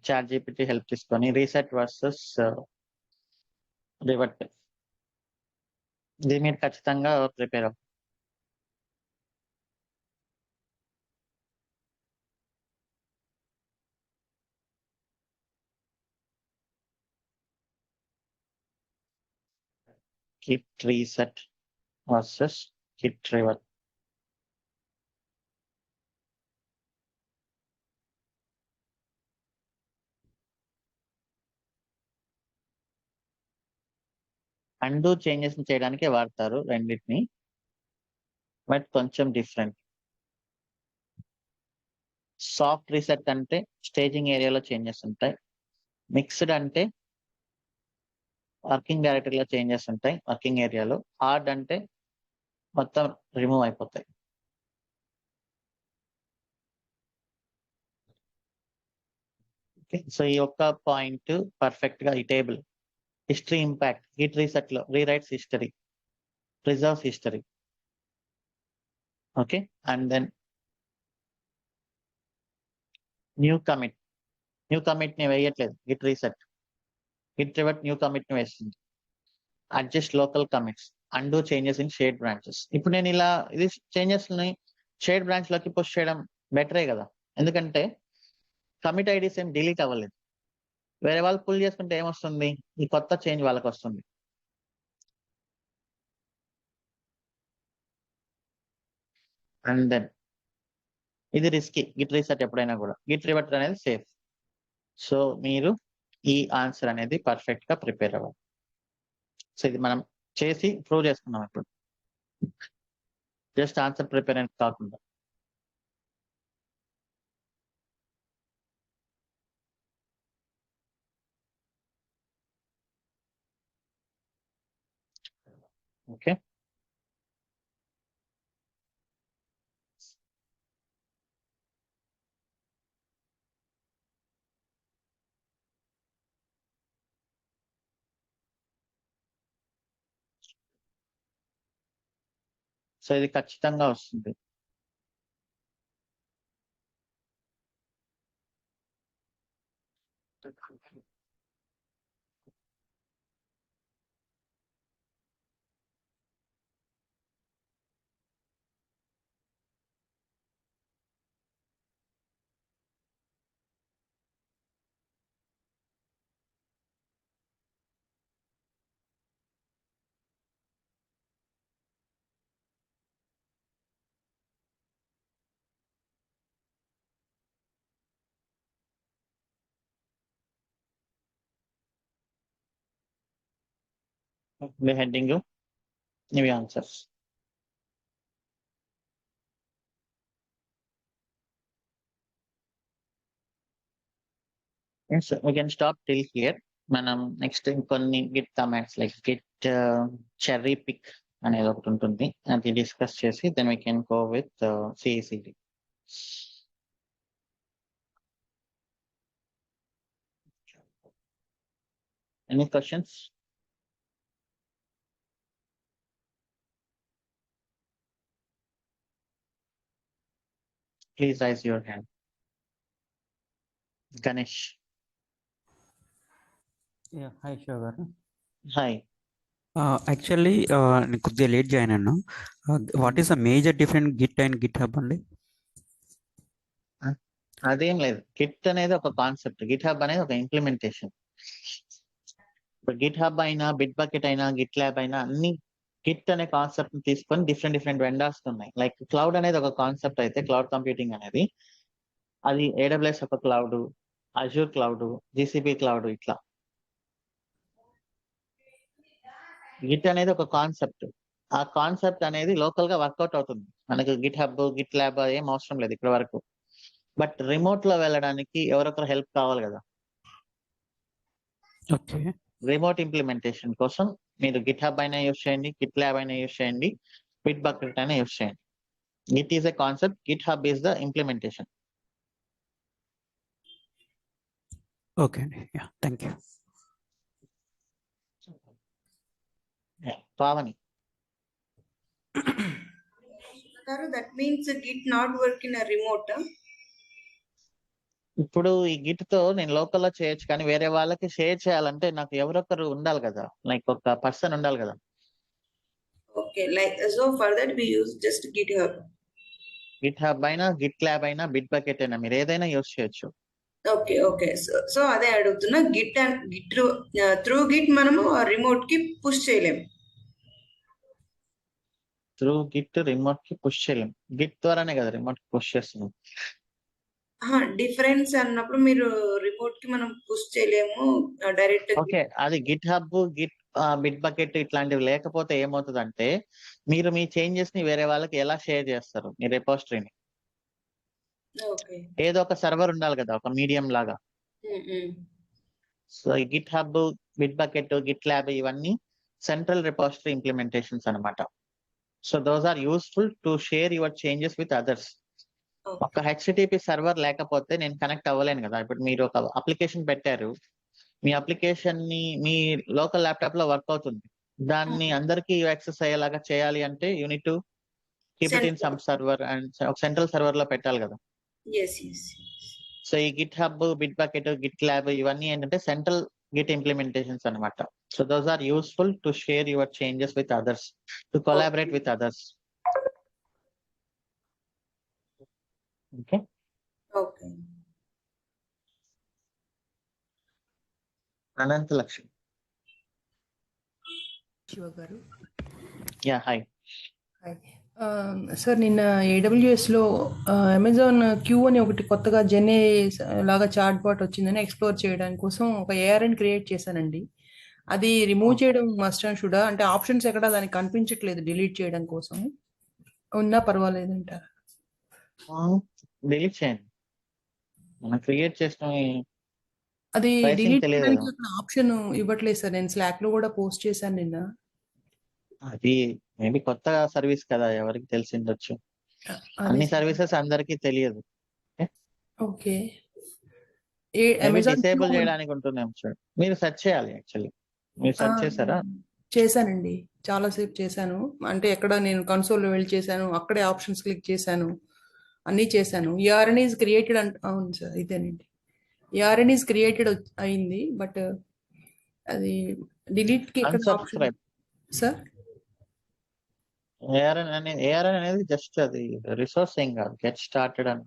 ChatGPT హెల్ప్ తీసుకొని రీసెట్ వర్సెస్ రివర్ట్ ఇది మీరు ఖచ్చితంగా ప్రిపేర్ అవ్వండి. Git reset versus git revert. Undo changes చేయడానికే వాడతారు రెండింటిని, బట్ కొంచెం డిఫరెంట్. సాఫ్ట్ రీసెట్ అంటే స్టేజింగ్ ఏరియాలో చేంజెస్ ఉంటాయి. మిక్స్డ్ అంటే వర్కింగ్ డైరెక్టరీలో చేంజెస్ ఉంటాయి వర్కింగ్ ఏరియాలో. హార్డ్ అంటే మొత్తం రిమూవ్ అయిపోతాయి. సో ఈ ఒక్క పాయింట్ పర్ఫెక్ట్ గా ఈ table history impact Git reset లో rewrites history, preserves history. Okay, and then new commit ని వేయట్లేదు Git reset. Git revert new commit ని వేస్తుంది. Adjust local commits, undo changes in shared branches. ఇప్పుడు నేను ఇలా ఇది చేంజెస్ ని షేడ్ బ్రాంచ్ లోకి పుష్ చేయడం బెటరే కదా, ఎందుకంటే కమిట్ ఐడీస్ ఏం డిలీట్ అవ్వలేదు. వేరే వాళ్ళు పుల్ చేసుకుంటే ఏమొస్తుంది? ఈ కొత్త చేంజ్ వాళ్ళకి వస్తుంది. అండ్ దెన్ ఇది రిస్కీ గిట్ రీసెట్ ఎప్పుడైనా కూడా. గిట్ రివర్ట్ అనేది సేఫ్. సో మీరు ఈ ఆన్సర్ అనేది పర్ఫెక్ట్ గా ప్రిపేర్ అవ్వాలి. సో ఇది మనం చేసి ప్రూవ్ చేసుకున్నాం ఇప్పుడు. జస్ట్ ఆన్సర్ ప్రిపేర్ అనేది కాకుండా. ఓకే. సో ఇది ఖచ్చితంగా వస్తుంది. The heading ఇవి ఆన్సర్స్. Yes, we can stop till here. మనం నెక్స్ట్ ఇంకొన్ని Git commands like Git cherry pick అనేది ఒకటి ఉంటుంది, అది డిస్కస్ చేసి then we can go with CICD. Any questions? Please raise your hand. Ganesh. Hi Shiva గారు. హాయ్. యాక్చువల్లీ నేను కొద్దిగా లేట్ జాయిన్ అయ్యాను. What is the major different Git and GitHub అండి? అదేం లేదు, గిట్ అనేది ఒక కాన్సెప్ట్, గిట్ హబ్ అనేది ఒక ఇంప్లిమెంటేషన్. ఇప్పుడు గిట్ హబ్ అయినా, బిట్ బకెట్ అయినా, గిట్ ల్యాబ్ అయినా అన్ని గిట్ అనే కాన్సెప్ట్ ని తీసుకొని డిఫరెంట్ వెండర్స్ ఉన్నాయి. లైక్ క్లౌడ్ అనేది ఒక కాన్సెప్ట్ అయితే, క్లౌడ్ కంప్యూటింగ్ అనేది అది AWS ఒక cloud, Azure cloud, GCP cloud, ఇట్లా. గిట్ అనేది ఒక కాన్సెప్ట్, ఆ కాన్సెప్ట్ అనేది లోకల్ గా వర్కౌట్ అవుతుంది. మనకు గిట్ హబ్, గిట్ ల్యాబ్ ఏం అవసరం లేదు ఇప్పటి వరకు. బట్ రిమోట్ లో వెళ్ళడానికి ఎవరొకరు హెల్ప్ కావాలి కదా. ఓకే. రిమోట్ ఇంప్లిమెంటేషన్ కోసం మీరు గిట్ హబ్ అయినా యూస్ చేయండి, గిట్ ల్యాబ్ అయినా యూస్ చేయండి, బిట్ బకెట్ అయినా యూస్ చేయండి. Git is a concept, GitHub is the implementation. Okay అండి, thank you. Pavani. That means Git not work in a remote. ఇప్పుడు ఈ గిట్ తో నేను లోకల్ లో చేయొచ్చు, కానీ వేరే వాళ్ళకి షేర్ చేయాలంటే నాకు ఎవరొకరు ఉండాలి కదా, లైక్ ఒక పర్సన్ ఉండాలి కదా. Okay, like so for that we use just GitHub. Git hub అయినా, గిట్ ల్యాబ్ అయినా, బిట్ బకెట్ అయినా మీరు ఏదైనా యూస్ చేయొచ్చు. Okay. So అదే అడుగుతున్నా, Git and Git through Git మనము రిమోట్ కి పుష్ చేయలేం. త్రూ గిట్ రిమోట్ కి పుష్ చేయలేం. గిట్ ద్వారానే కదా రిమోట్ కి పుష్ చేస్తున్నాం. డిఫరెన్స్ అన్నప్పుడు మీరు రిమోట్ కి మనం పుష్ చేయలేము డైరెక్ట్. ఓకే, అది Git hub, Git bit bucket ఇట్లాంటివి లేకపోతే ఏమవుతుందంటే, మీరు మీ చేంజెస్ ని వేరే వాళ్ళకి ఎలా షేర్ చేస్తారు? మీ రెపోజిటరీని ఓకే. ఏదో ఒక సర్వర్ ఉండాలి కదా, ఒక మీడియం లాగా. సో ఈ GitHub, Bitbucket, GitLab ఇవన్నీ సెంట్రల్ రెపోజిటరీ ఇంప్లిమెంటేషన్స్ అన్నమాట. So those are useful to share your changes with others. ఒక HTTP సర్వర్ లేకపోతే నేను కనెక్ట్ అవ్వలేను కదా. ఇప్పుడు మీరు ఒక అప్లికేషన్ పెట్టారు, మీ అప్లికేషన్ ని మీ లోకల్ ల్యాప్టాప్ లో వర్క్ అవుతుంది, దాన్ని అందరికీ యాక్సెస్ అయ్యేలాగా చేయాలి అంటే you need to keep it in some server and ఒక సెంట్రల్ సర్వర్ లో పెట్టాలి కదా. సో ఈ GitHub, Bitbucket, GitLab ఇవన్నీ ఏంటంటే సెంట్రల్ గిట్ ఇంప్లిమెంటేషన్స్ అన్నమాట. So those are useful to share your changes with others, to collaborate with others. Okay. Anantha Lakshmi. Shiva గారు. Yeah, hi. Sir నిన్న ఏడబ్ల్యూఎస్లో అమెజాన్ క్యూ అని ఒకటి కొత్తగా జెన్ఏ లాగా చాట్ బాట్ వచ్చిందని ఎక్స్ప్లోర్ చేయడానికి కోసం ఒక ఏఆర్ఎన్ క్రియేట్ చేశానండి. అది రిమూవ్ చేయడం మస్ట్ అండ్ షుడా? అంటే ఆప్షన్స్ ఎక్కడ దానికి కనిపించట్లేదు డిలీట్ చేయడం కోసం. ఉన్నా పర్వాలేదంటారా? డిలీట్ చేయండి. మనం క్రియేట్ చేసిన అది ప్రైసింగ్ డిలీట్ తెలియదు చేయడానికి కదా. అక్కడ ఆప్షన్ ఇవ్వట్లేదు సార్. నేను స్లాక్ లో కూడా పోస్ట్ చేశాను నిన్న. అది మేబీ కొత్త సర్వీస్ కదా, ఎవరికి తెలిసిండొచ్చు. అదే అన్ని సార్. సర్వీసెస్ అందరికీ తెలియదు. ఓకే. మేబీ అమెజాన్ డిసేబుల్ చేయడానికి ఉంటుందేమో చూడండి. మీరు సెర్చ్ చేయాలి యాక్చువల్లీ. మీరు సెర్చ్ చేశారా? చేశానండి, చాలాసేపు చేశాను. అంటే ఎక్కడ నేను కన్సోల్లో వెళ్ళి చేశాను, అక్కడే ఆప్షన్స్ క్లిక్ చేశాను, అన్నీ చేశాను. ఈఆర్ఎన్ ఈజ్ క్రియేటెడ్ అవును సార్, ఇదేనండి. ఈఆర్ఎన్ ఈజ్ క్రియేటెడ్ అయింది, బట్ అది డిలీట్కి ఇక్కడ ఆప్షన్ అన్సబ్స్క్రైబ్. సార్. ఏఆర్ఎన్ అనేది జస్ట్ అది రిసోర్స్ ఏం కాదు. గెట్ స్టార్టెడ్ అన్న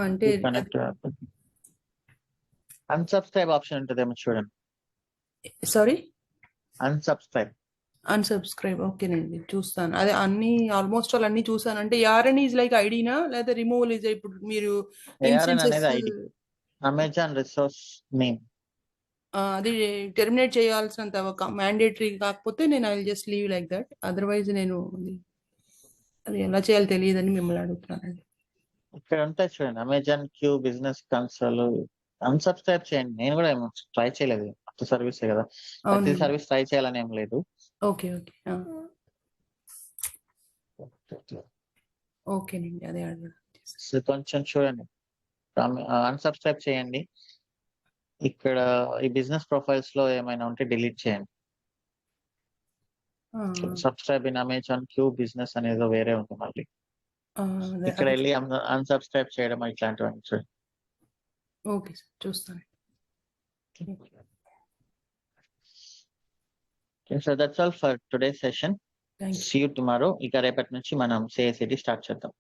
అంటే కనెక్ట్. అన్సబ్స్క్రైబ్ ఆప్షన్ ఉంటుందేమో చూడండి. Sorry, unsubscribe. ఓకేనండి, చూస్తాను. అదే అన్ని ఆల్మోస్ట్ ఆల్ అన్ని చూసాను. అంటే ఈఆర్ఎన్ ఈజ్ లైక్ ఐడినా లేదా రిమూవల్ ఈజ్ ఇప్పుడు మీరు ఏఆర్ఎన్ ఇన్స్టెన్సెస్ అనేది ఐడి, అమెజాన్ రిసోర్స్ నేమ్. అది టెర్మినేట్ చేయాల్సినంత మ్యాండేటరీ కాకపోతే నేను I will just leave like that. Otherwise నేను అది ఎలా చేయాలో తెలియదని మిమ్మల్ని అడుగుతున్నానండి. ఇక్కడ ఉంటాయి చూడండి, Amazon Q business console. Unsubscribe చేయండి. నేను కూడా ట్రై చేయలేదు, కొత్త సర్వీసే కదా. ప్రతి అవునండి. సర్వీస్ ట్రై చేయాలని ఏం లేదు. ఓకే ఓకే ఓకేనండి, అదే అడగడం. సో కొంచెం చూడండి, అన్సబ్స్క్రైబ్ చేయండి. ఇక్కడ ఈ బిజినెస్ ప్రొఫైల్స్ లో ఏమైనా ఉంటే డిలీట్ చేయండి. Subscribe in Amazon Q business అనేది వేరే ఉంది మళ్ళీ. ఇక్కడ వెళ్ళి అన్సబ్స్క్రైబ్ చేయడం ఇట్లాంటివన్నీ చూడండి. ఓకే సార్, చూస్తాను. So that's all for today session. Thank you. See you tomorrow. ఇక రేపటి నుంచి మనం CICD స్టార్ట్ చేద్దాం.